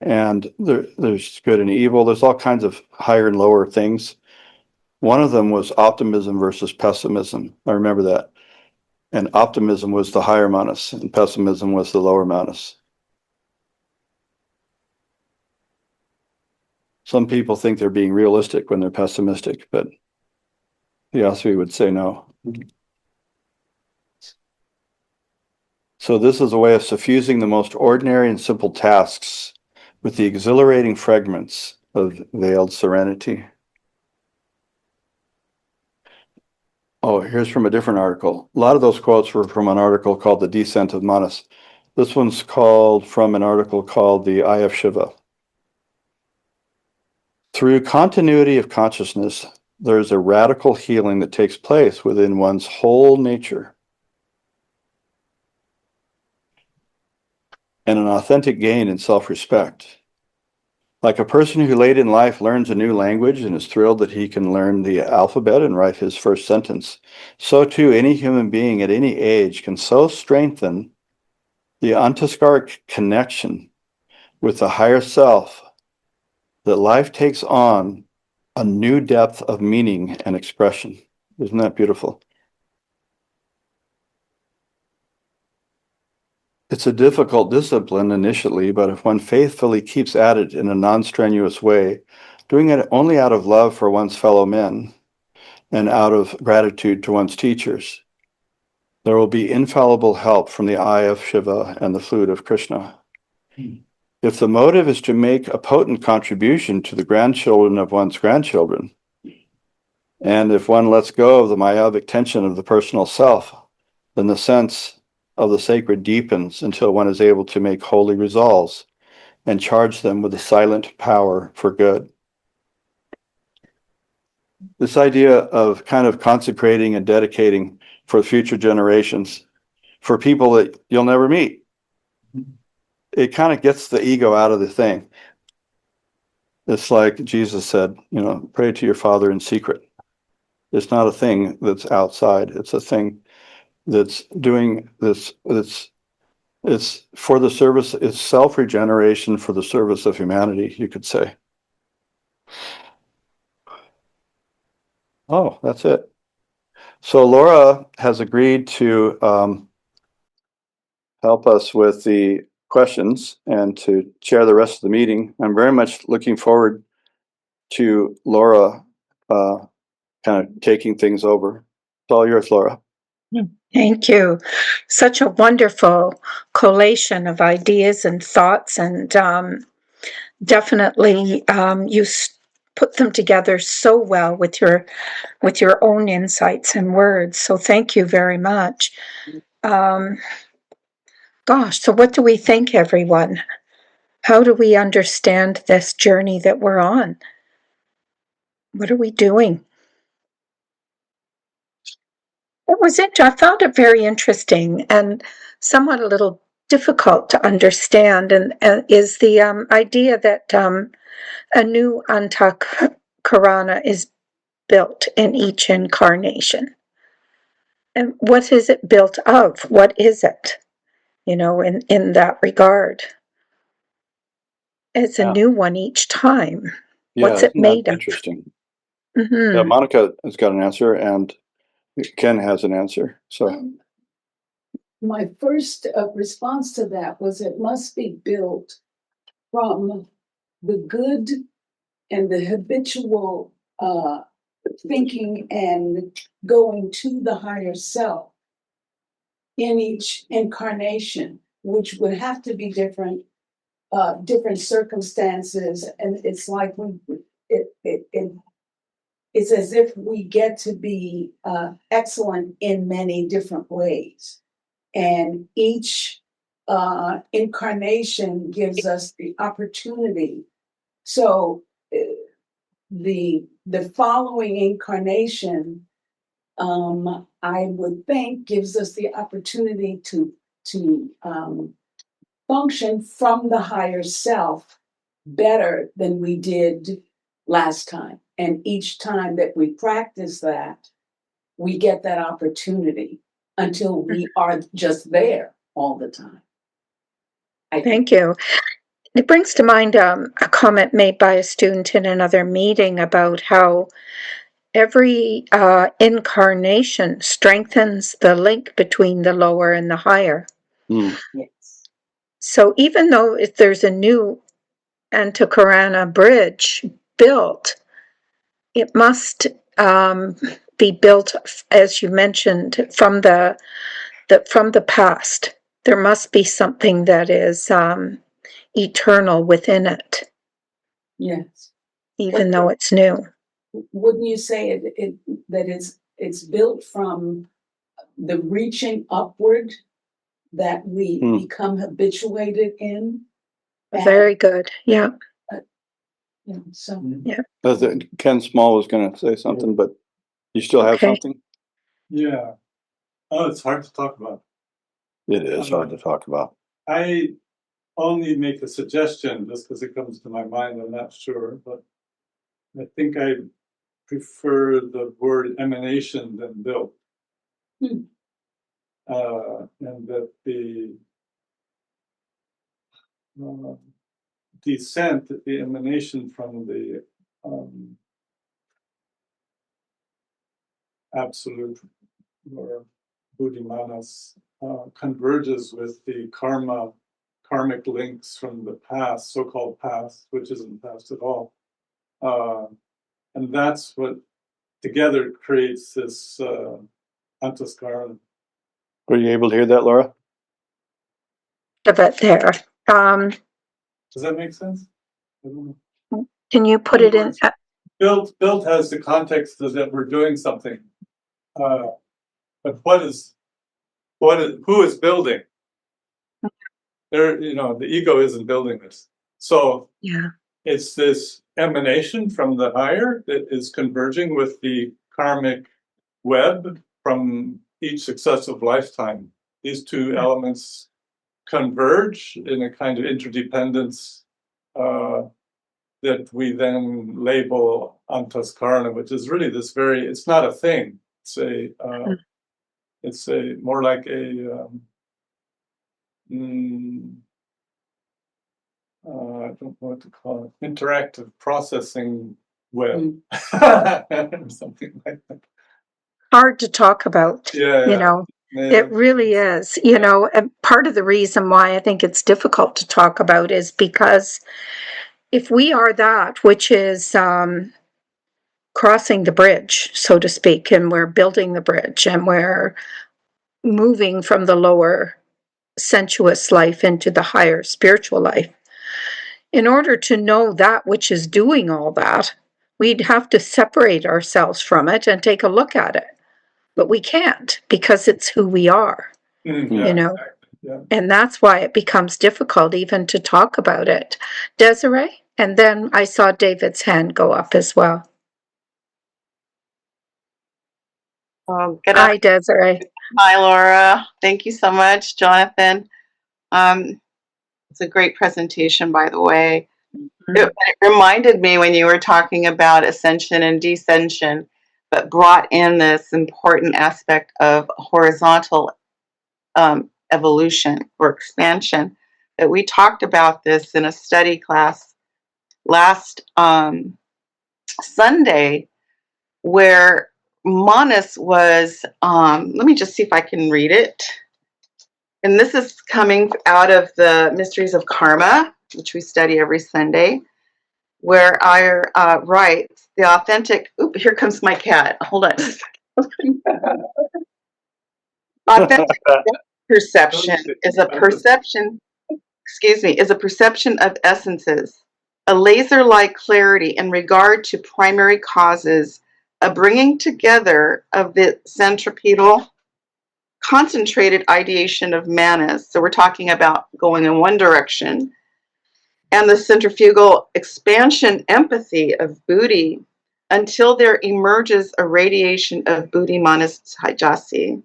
And there's good and evil. There's all kinds of higher and lower things. One of them was optimism versus pessimism. I remember that. And optimism was the higher manas, and pessimism was the lower manas. Some people think they're being realistic when they're pessimistic, but Theosophy would say no. So this is a way of suffusing the most ordinary and simple tasks with the exhilarating fragments of veiled serenity. Oh, here's from a different article. A lot of those quotes were from an article called The Descent of Manas. This one's called from an article called The Eye of Shiva. Through continuity of consciousness, there's a radical healing that takes place within one's whole nature, and an authentic gain in self-respect. Like a person who late in life learns a new language and is thrilled that he can learn the alphabet and write his first sentence, so too any human being at any age can so strengthen the antaskaric connection with the higher self that life takes on a new depth of meaning and expression. Isn't that beautiful? It's a difficult discipline initially, but if one faithfully keeps at it in a non-strenuous way, doing it only out of love for one's fellow men and out of gratitude to one's teachers, there will be infallible help from the eye of Shiva and the flute of Krishna. If the motive is to make a potent contribution to the grandchildren of one's grandchildren, and if one lets go of the myopic tension of the personal self, then the sense of the sacred deepens until one is able to make holy resolves and charge them with the silent power for good. This idea of kind of consecrating and dedicating for future generations, for people that you'll never meet, it kind of gets the ego out of the thing. It's like Jesus said, pray to your Father in secret. It's not a thing that's outside. It's a thing that's doing this. It's for the service. It's self-regeneration for the service of humanity, you could say. Oh, that's it. So Laura has agreed to help us with the questions and to chair the rest of the meeting. I'm very much looking forward to Laura kind of taking things over. It's all yours, Laura. Thank you. Such a wonderful collation of ideas and thoughts, and definitely you put them together so well with your own insights and words. So thank you very much. Gosh, so what do we think, everyone? How do we understand this journey that we're on? What are we doing? I found it very interesting and somewhat a little difficult to understand, and is the idea that a new Antaskarana is built in each incarnation. And what is it built of? What is it? In that regard. It's a new one each time. Yeah, What's it isn't that made of? interesting? Mm-hmm. Yeah, Monica has got an answer, and Ken has an answer. So My first response to that was it must be built from the good and the habitual thinking and going to the higher self in each incarnation, which would have to be different circumstances. And it's like it's as if we get to be excellent in many different ways. And each incarnation gives us the opportunity. So the following incarnation, I would think, gives us the opportunity to function from the higher self better than we did last time. And each time that we practice that, we get that opportunity until we are just there all the time. Thank you. It brings to mind a comment made by a student in another meeting about how every incarnation strengthens the link between the lower and the higher. Yes. So even though if there's a new Antaskarana bridge built, it must be built, as you mentioned, from the past. There must be something that is eternal within it. Yes. Even though it's new. Wouldn't you say that it's built from the reaching upward that we become habituated in? Very good. Yeah. So yeah. Ken Small was going to say something, but you still have something? Yeah. Oh, it's hard to talk about. It is hard to talk about. I only make a suggestion just because it comes to my mind. I'm not sure, but I think I prefer the word emanation than built. And that the descent, the emanation from the absolute or Buddhimanas converges with the karmic links from the past, so-called past, which isn't past at all. And that's what together creates this Antaskarana. Were you able to hear that, Laura? Of it there. Does that make sense? I don't know. Can you put it in? Built has the context that we're doing something. But who is building? There, the ego isn't building this. So yeah. It's this emanation from the higher that is converging with the karmic web from each successive lifetime. These two elements converge in a kind of interdependence that we then label Antaskarana, which is really this it's not a thing. It's a more like a I don't know what to call it, interactive processing web, something like that. Hard to talk about. It really is. And part of the reason why I think it's difficult to talk about is because if we are that which is crossing the bridge, so to speak, and we're building the bridge and we're moving from the lower sensuous life into the higher spiritual life, in order to know that which is doing all that, we'd have to separate ourselves from it and take a look at it. But we can't because it's who we are, Exactly. And that's why it becomes difficult even to talk about it. Desiree? And then I saw David's hand go up as well. Good Hi, Desiree. Hi, Laura. Thank you so much, Jonathan. It's a great presentation, by the way. Mhm. It reminded me when you were talking about ascension and descension, but brought in this important aspect of horizontal evolution or expansion. That we talked about this in a study class last Sunday, where Manas was, let me just see if I can read it. And this is coming out of the Mysteries of Karma, which we study every Sunday, where I write the authentic, here comes my cat. Hold on. Authentic perception is a perception, is a perception of essences, a laser-like clarity in regard to primary causes, a bringing together of the centripetal concentrated ideation of manas. So we're talking about going in one direction, and the centrifugal expansion empathy of buddhi until there emerges a radiation of buddhi manas taijasi,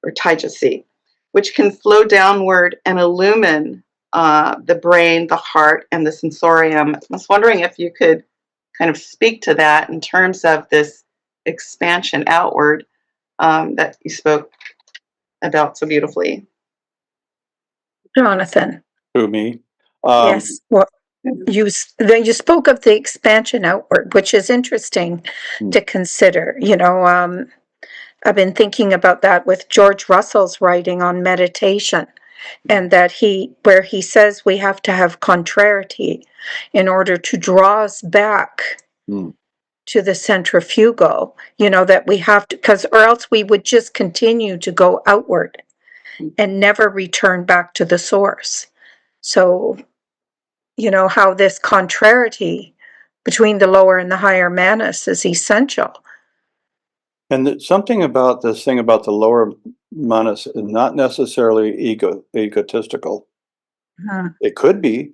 or taijasi, which can flow downward and illumine the brain, the heart, and the sensorium. I was wondering if you could kind of speak to that in terms of this expansion outward that you spoke about so beautifully. Jonathan. Who, me? Yes. Well, you spoke of the expansion outward, which is interesting to consider. I've been thinking about that with George Russell's writing on meditation, and that where he says we have to have contrariety in order to draw us back to the centrifugal, that we have to, or else we would just continue to go outward and never return back to the source. So, how this contrariety between the lower and the higher manas is essential. And something about this thing about the lower manas is not necessarily egotistical. It could be,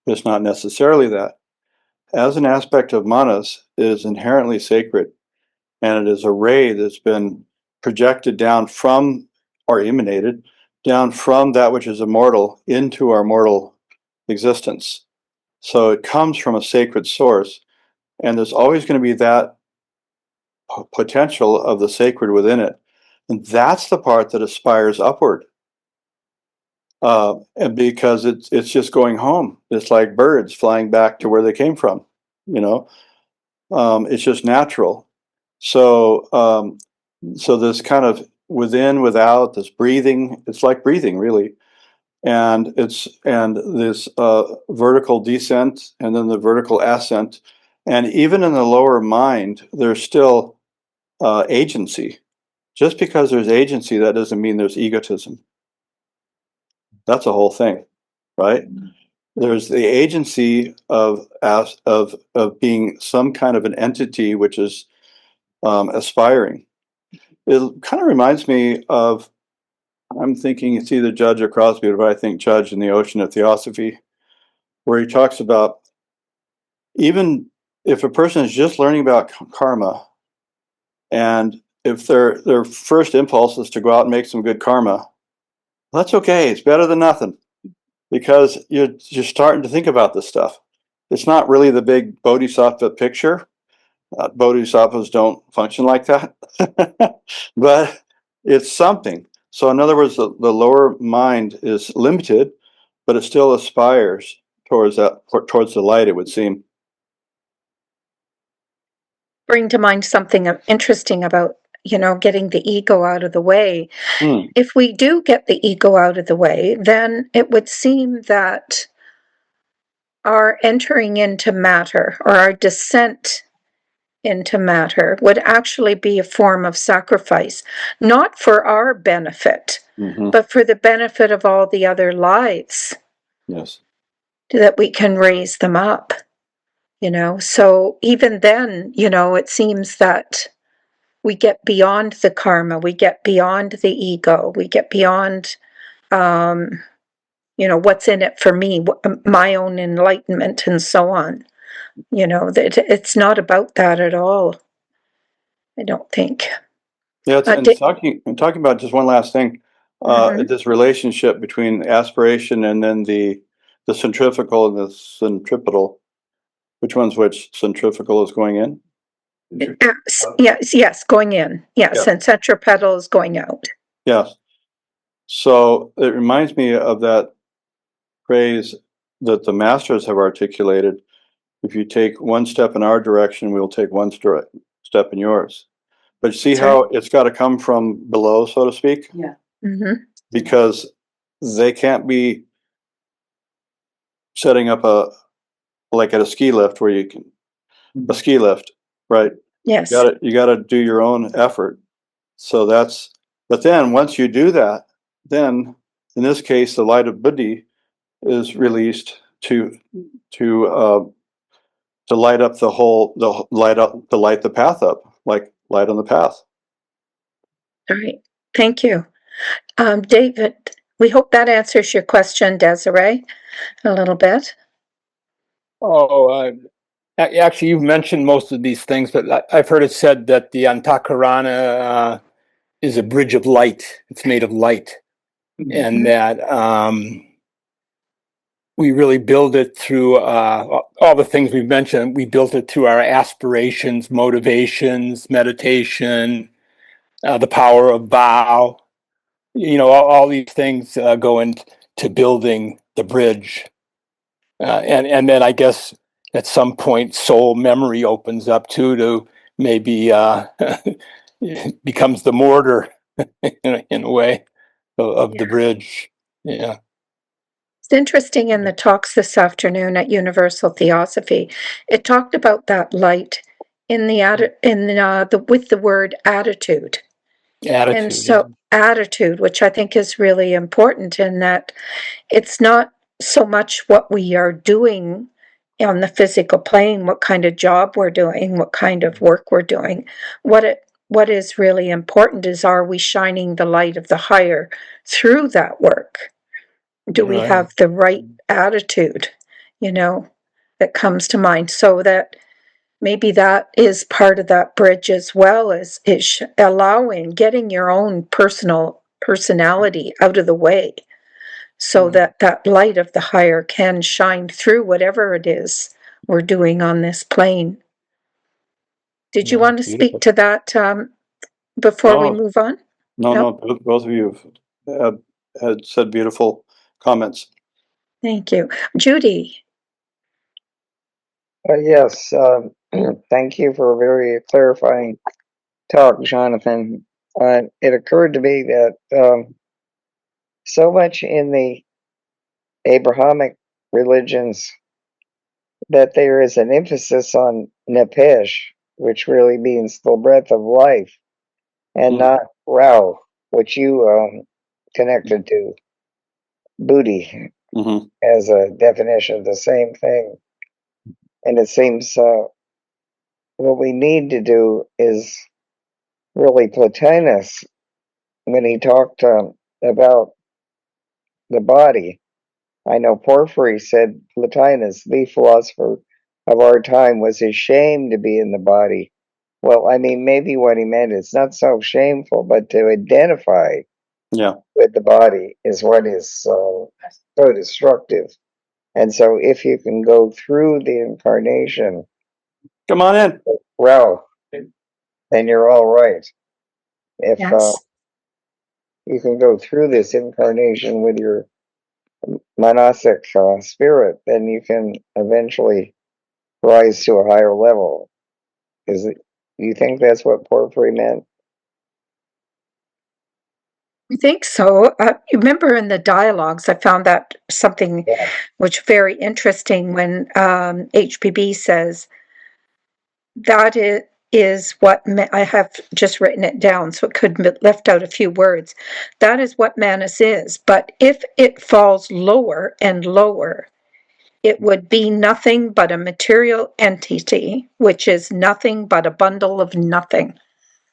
but it's not necessarily that. As an aspect of manas, it is inherently sacred, and it is a ray that's been projected down from, or emanated down from that which is immortal into our mortal existence. So it comes from a sacred source, and there's always going to be that potential of the sacred within it. And that's the part that aspires upward. And because it's just going home. It's like birds flying back to where they came from, it's just natural. So so this kind of within, without, this breathing, it's like breathing really. And this vertical descent and then the vertical ascent. And even in the lower mind, there's still agency. Just because there's agency, that doesn't mean there's egotism. That's a whole thing, right? There's the agency of being some kind of an entity which is aspiring. It kind of reminds me of, I'm thinking it's either Judge or Crosby, but I think Judge in The Ocean of Theosophy, where he talks about even if a person is just learning about karma, and if their first impulse is to go out and make some good karma, that's okay. It's better than nothing, because you're starting to think about this stuff. It's not really the big bodhisattva picture. Bodhisattvas don't function like that, but it's something. So in other words, the lower mind is limited, but it still aspires towards the light, it would seem. Bring to mind something interesting about, getting the ego out of the way. If we do get the ego out of the way, then it would seem that our entering into matter, or our descent into matter, would actually be a form of sacrifice, not for our benefit, but for the benefit of all the other lives. Yes. That we can raise them up, So even then, it seems that we get beyond the karma, we get beyond the ego, we get beyond, what's in it for me, my own enlightenment, and so on. That it's not about that at all, I don't think. Yeah, and talking about just one last thing. this relationship between aspiration and then the centrifugal and the centripetal. Which one's which? Centrifugal is going in? Yes, going in. Yes, Yeah. and centripetal is going out. Yes. So it reminds me of that phrase that the masters have articulated. If you take one step in our direction, we'll take one step in yours. But you see how it's got to come from below, so to speak? Yeah. Mm-hmm. Because they can't be setting up like at a ski lift where you can, a ski lift, right? Yes. You got to do your own effort. So but then once you do that, then in this case, the light of Buddhi is released to light up light the path up, like light on the path. All right. Thank you. David, we hope that answers your question, Desiree, a little bit. Oh, actually, you've mentioned most of these things, but I've heard it said that the Antakarana is a bridge of light. It's made of light, and that we really build it through all the things we've mentioned. We built it through our aspirations, motivations, meditation, the power of vow. All these things go into building the bridge. And then I guess at some point soul memory opens up too to maybe becomes the mortar in a way of the bridge. Yeah. It's interesting in the talks this afternoon at Universal Theosophy, it talked about that light in the with the word attitude. And Attitude. so attitude, which I think is really important in that it's not so much what we are doing on the physical plane, what kind of job we're doing, what kind of work we're doing. What is really important is, are we shining the light of the higher through that work? Do we have the right attitude, that comes to mind, so that maybe that is part of that bridge as well, as is getting your own personality out of the way, so that that light of the higher can shine through whatever it is we're doing on this plane. Did you want to speak to that before we move on? No. Both of you had said beautiful comments. Thank you. Judy. Yes, thank you for a very clarifying talk, Jonathan. It occurred to me that so much in the Abrahamic religions that there is an emphasis on Nepesh, which really means the breath of life, and not Rao, which you connected to Buddhi as a definition of the same thing. And it seems what we need to do is really Plotinus, when he talked about the body. I know Porphyry said Plotinus, the philosopher of our time, was ashamed to be in the body. Well, I mean, maybe what he meant is not so shameful, but to identify with the body is what is so destructive. And so if you can go through the incarnation, come on in, well, then you're all right. If you can go through this incarnation with your monastic spirit, then you can eventually rise to a higher level. You think that's what Porphyry meant? I think so. You remember in the dialogues, I found that something which very interesting when HPB says that is what I have just written it down, so it could left out a few words. That is what Manus is, but if it falls lower and lower, it would be nothing but a material entity, which is nothing but a bundle of nothing.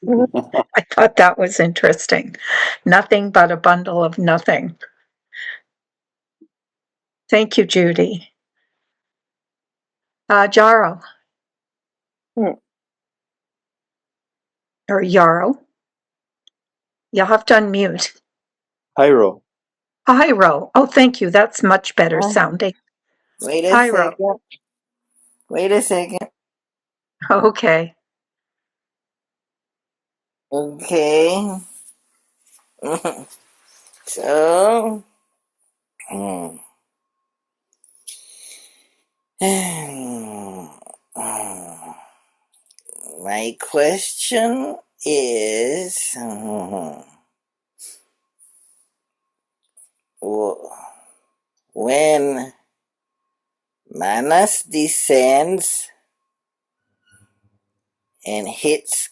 I thought that was interesting. Nothing but a bundle of nothing. Thank you, Judy. Jaro. Or Yarrow. You'll have to unmute. Hyro. Pyro. Oh, thank you. That's much better Oh, sounding. wait a Pyro. second. Wait a second. Okay. Okay. So, hmm. My question is, when Manas descends and hits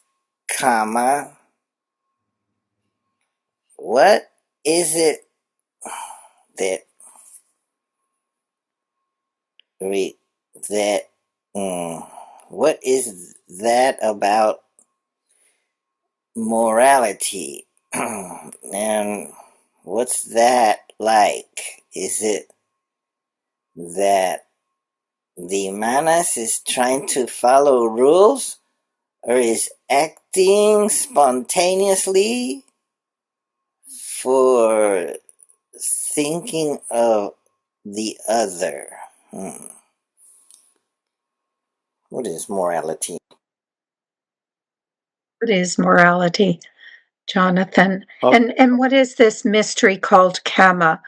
Kama, what is it that re- that what is that about morality? And what's that like? Is it that the Manas is trying to follow rules or is acting spontaneously for thinking of the other? What is morality? What is morality, Jonathan? Oh, And what is this mystery called Kama,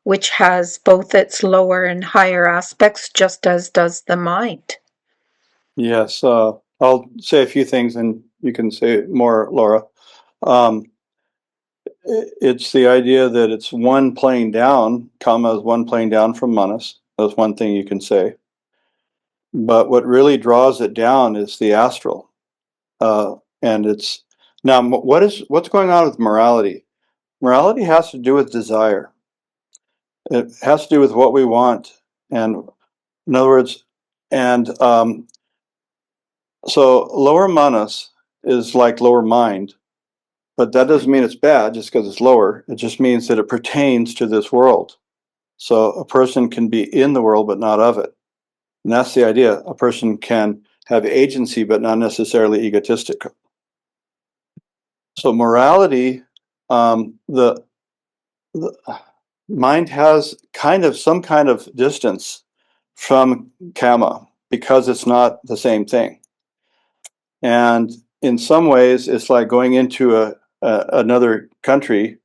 which has both its lower and higher aspects, just as does the mind? yes. I'll say a few things and you can say more, Laura. Um, it's the idea that it's one plane down, Kama is one plane down from Manas. That's one thing you can say. But what really draws it down is the astral. And it's now what's going on with morality? Morality has to do with desire. It has to do with what we want. And in other words, and so lower manas is like lower mind, but that doesn't mean it's bad just because it's lower. It just means that it pertains to this world. So a person can be in the world but not of it. And that's the idea. A person can have agency but not necessarily egotistic. So morality, the mind has kind of some kind of distance from kama because it's not the same thing. And in some ways, it's like going into another country,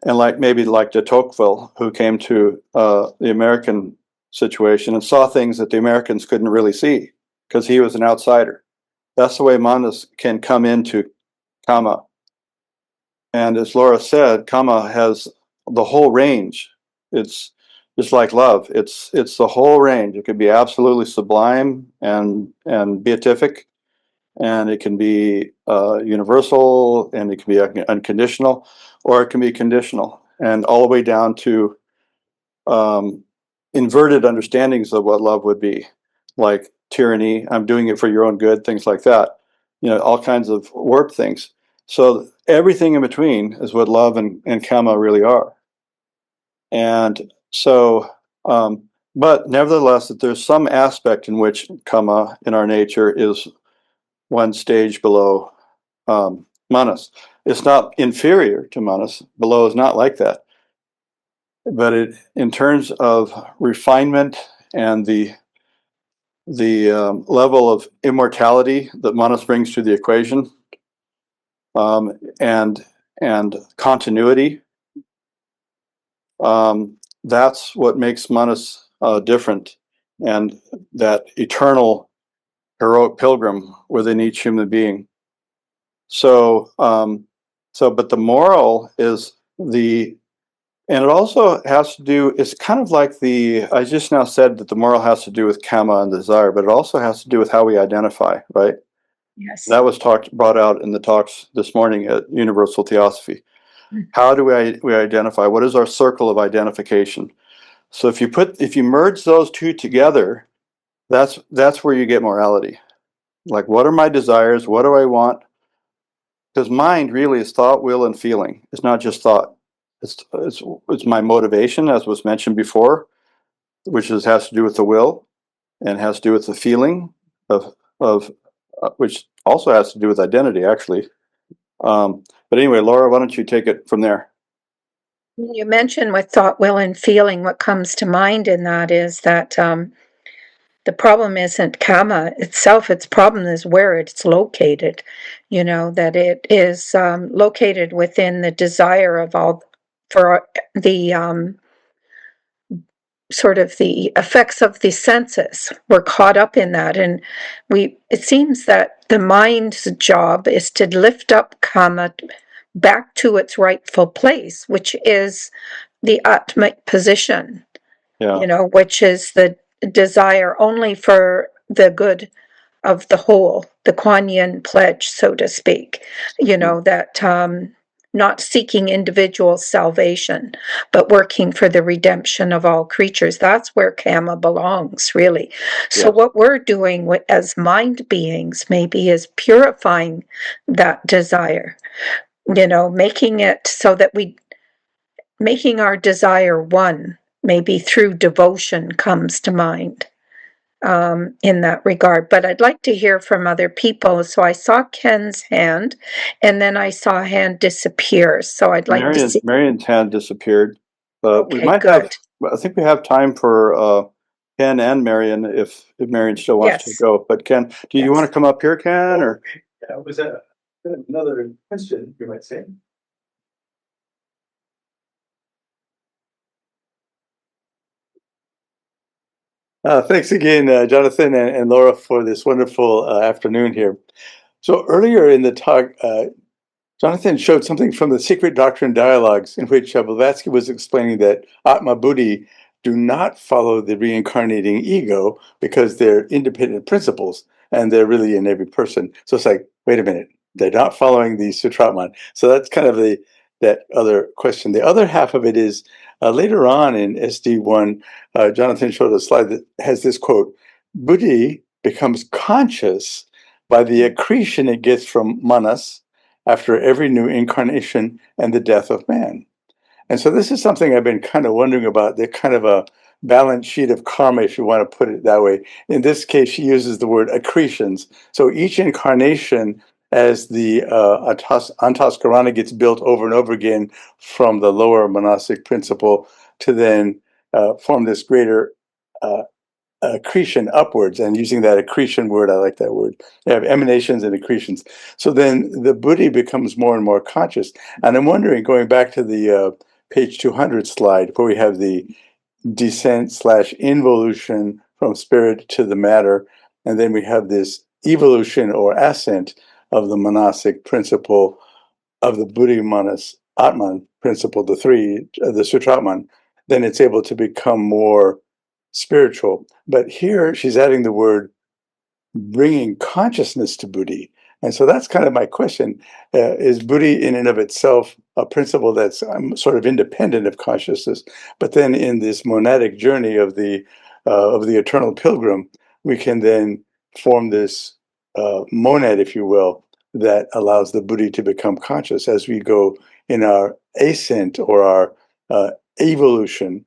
and like maybe like de Tocqueville, who came to the American situation and saw things that the Americans couldn't really see because he was an outsider. That's the way Manas can come into kama. And as Laura said, kama has the whole range. It's just like love. It's the whole range. It could be absolutely sublime and beatific, and it can be universal, and it can be unconditional, or it can be conditional, and all the way down to um, inverted understandings of what love would be, like tyranny. I'm doing it for your own good. Things like that. All kinds of warped things. So everything in between is what love and kama really are. And so, but nevertheless, that there's some aspect in which kama in our nature is one stage below manas. It's not inferior to manas. Below is not like that. But in terms of refinement and the level of immortality that manas brings to the equation, and continuity, that's what makes manas different, and that eternal heroic pilgrim within each human being. So, but the moral is and it also has to do, it's kind of like I just now said that the moral has to do with kama and desire, but it also has to do with how we identify, right? Yes. That was brought out in the talks this morning at Universal Theosophy. How do we identify? What is our circle of identification? So if you merge those two together, that's where you get morality. Like, what are my desires? What do I want? Because mind really is thought, will, and feeling. It's not just thought. It's my motivation, as was mentioned before, which has to do with the will, and has to do with the feeling of which also has to do with identity, actually. But anyway, Laura, why don't you take it from there? When you mention with thought, will, and feeling, what comes to mind in that is that the problem isn't karma itself. Its problem is where it's located. That it is located within the desire of all for the sort of the effects of the senses. We're caught up in that, and it seems that the mind's job is to lift up karma back to its rightful place, which is the Atmic position, which is the desire only for the good of the whole, the Kuan Yin pledge, so to speak, that not seeking individual salvation, but working for the redemption of all creatures. That's where karma belongs, really. So what we're doing as mind beings maybe is purifying that desire, making it so that making our desire one, maybe through devotion comes to mind in that regard. But I'd like to hear from other people. So I saw Ken's hand, and then I saw a hand disappear. So I'd like to see. Marion's hand disappeared. We Okay, might good. I think we have time for Ken and Marion if Marion still wants to Yes. go. But Ken, do you want to come up here, Ken? Or Yeah, was that another question, you might say? thanks again, Jonathan and Laura, for this wonderful afternoon here. So earlier in the talk, Jonathan showed something from the Secret Doctrine Dialogues in which Blavatsky was explaining that Atma Buddhi do not follow the reincarnating ego because they're independent principles and they're really in every person. So it's like, wait a minute, they're not following the Sutratman. So that's kind of that other question. The other half of it is later on in SD1, Jonathan showed a slide that has this quote, Buddhi becomes conscious by the accretion it gets from manas, after every new incarnation and the death of man. And so this is something I've been kind of wondering about, the kind of a balance sheet of karma, if you want to put it that way. In this case, she uses the word accretions. So each incarnation, as the Antaskarana gets built over and over again from the lower monastic principle to then form this greater accretion upwards, and using that accretion word, I like that word. They have emanations and accretions. So then the Buddhi becomes more and more conscious. And I'm wondering, going back to the page 200 slide, where we have the descent / involution from spirit to the matter, and then we have this evolution or ascent of the monastic principle of the Buddhi Manas Atman principle, the Sutratman, then it's able to become more spiritual. But here she's adding the word bringing consciousness to Buddhi. And so that's kind of my question. Is Buddhi in and of itself a principle that's sort of independent of consciousness? But then in this monadic journey of the eternal pilgrim, we can then form this monad, if you will, that allows the Buddhi to become conscious as we go in our ascent or our evolution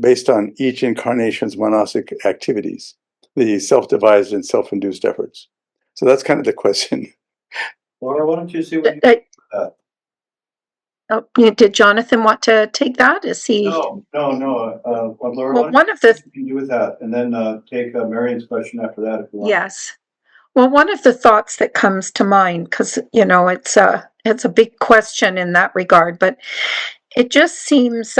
based on each incarnation's monastic activities, the self-devised and self-induced efforts. So that's kind of the question. Laura, why don't you see what you Did Jonathan want to take that? Is he? No. Laura, well, one of the you can do with that, and then take Marion's question after that if you want. Yes. Well, one of the thoughts that comes to mind, because it's a big question in that regard, but it just seems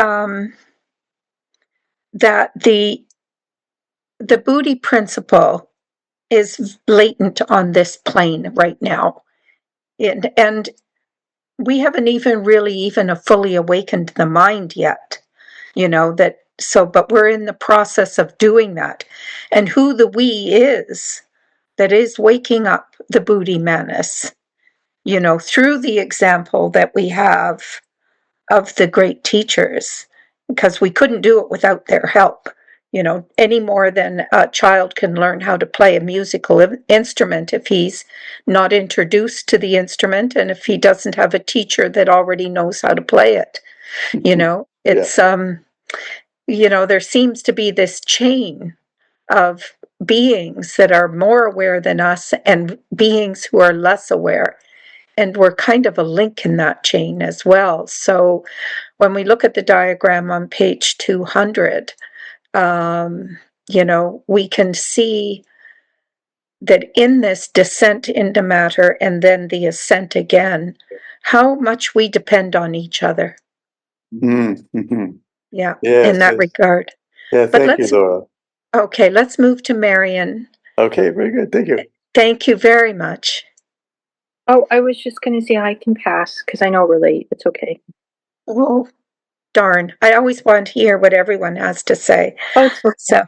that the Buddhi principle is latent on this plane right now, and we haven't even fully awakened the mind yet. But we're in the process of doing that, and who the we is that is waking up the Buddhi Manas, through the example that we have of the great teachers, because we couldn't do it without their help, any more than a child can learn how to play a musical instrument if he's not introduced to the instrument and if he doesn't have a teacher that already knows how to play it. It's, there seems to be this chain of beings that are more aware than us and beings who are less aware. and we're kind of a link in that chain as well. So when we look at the diagram on page 200, we can see that in this descent into matter and then the ascent again, how much we depend on each other. Mm-hmm. Yeah, Yes, in that yes. regard. Yeah, But thank you, Laura. Okay, let's move to Marion. Okay, very good. Thank you. Thank you very much. Oh, I was just going to say I can pass because I know we're late. It's okay. Oh, darn. I always want to hear what everyone has to say. Oh, it's okay. So,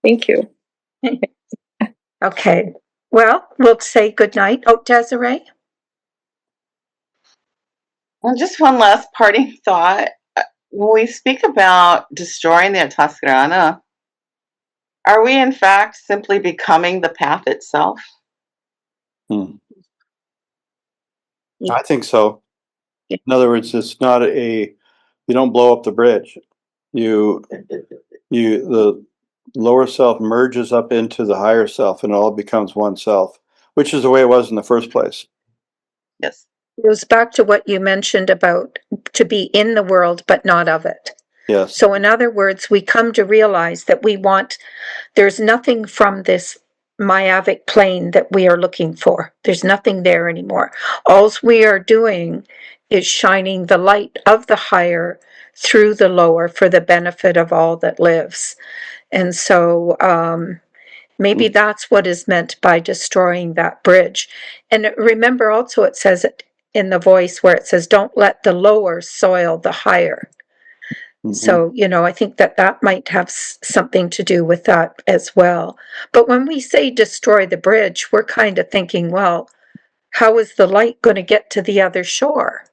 Thank you. okay. Well, we'll say good night. Oh, Desiree? Well, just one last parting thought. When we speak about destroying the Antaskarana, are we in fact simply becoming the path itself? I think so. In other words, it's not you don't blow up the bridge. The lower self merges up into the higher self and it all becomes one self, which is the way it was in the first place. Yes. It goes back to what you mentioned about to be in the world, but not of it. Yes. So in other words, we come to realize that there's nothing from this Mayavic plane that we are looking for. There's nothing there anymore. All we are doing is shining the light of the higher through the lower for the benefit of all that lives. And so maybe that's what is meant by destroying that bridge. And remember also it says it in the voice where it says, don't let the lower soil the higher. So, I think that might have something to do with that as well. But when we say destroy the bridge, we're kind of thinking, well, how is the light going to get to the other shore?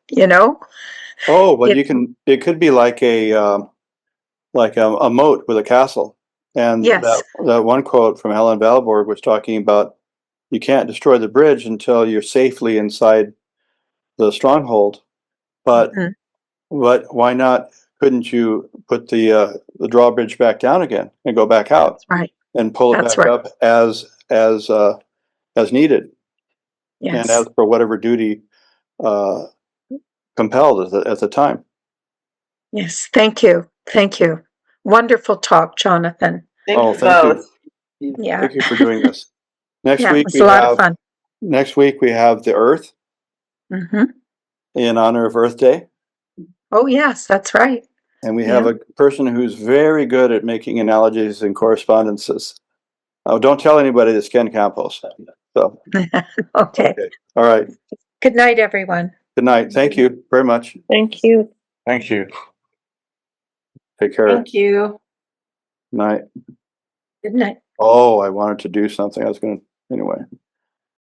Oh, but it could be like a moat with a castle. And Yes. that one quote from Helen Valborg was talking about you can't destroy the bridge until you're safely inside the stronghold. But why not? Couldn't you put the drawbridge back down again and go back out? That's right. And pull it That's back right. up as needed, Yes. and as for whatever duty compelled at the time. Yes. Thank you. Thank you. Wonderful talk, Jonathan. Thank Thank you. Yeah. Thank you for doing this. Next Yeah, it week was a lot of fun. Next week we have the Earth in honor of Earth Day. Oh yes, that's right. And we have a person who's very good at making analogies and correspondences. Oh, don't tell anybody it's Ken Campos. So Okay. All right. Good night, everyone. Good night. Thank you very much. Thank you. Thank you. Take care. Thank you. Night. Good night. Oh, I wanted to do something. I was going to, anyway.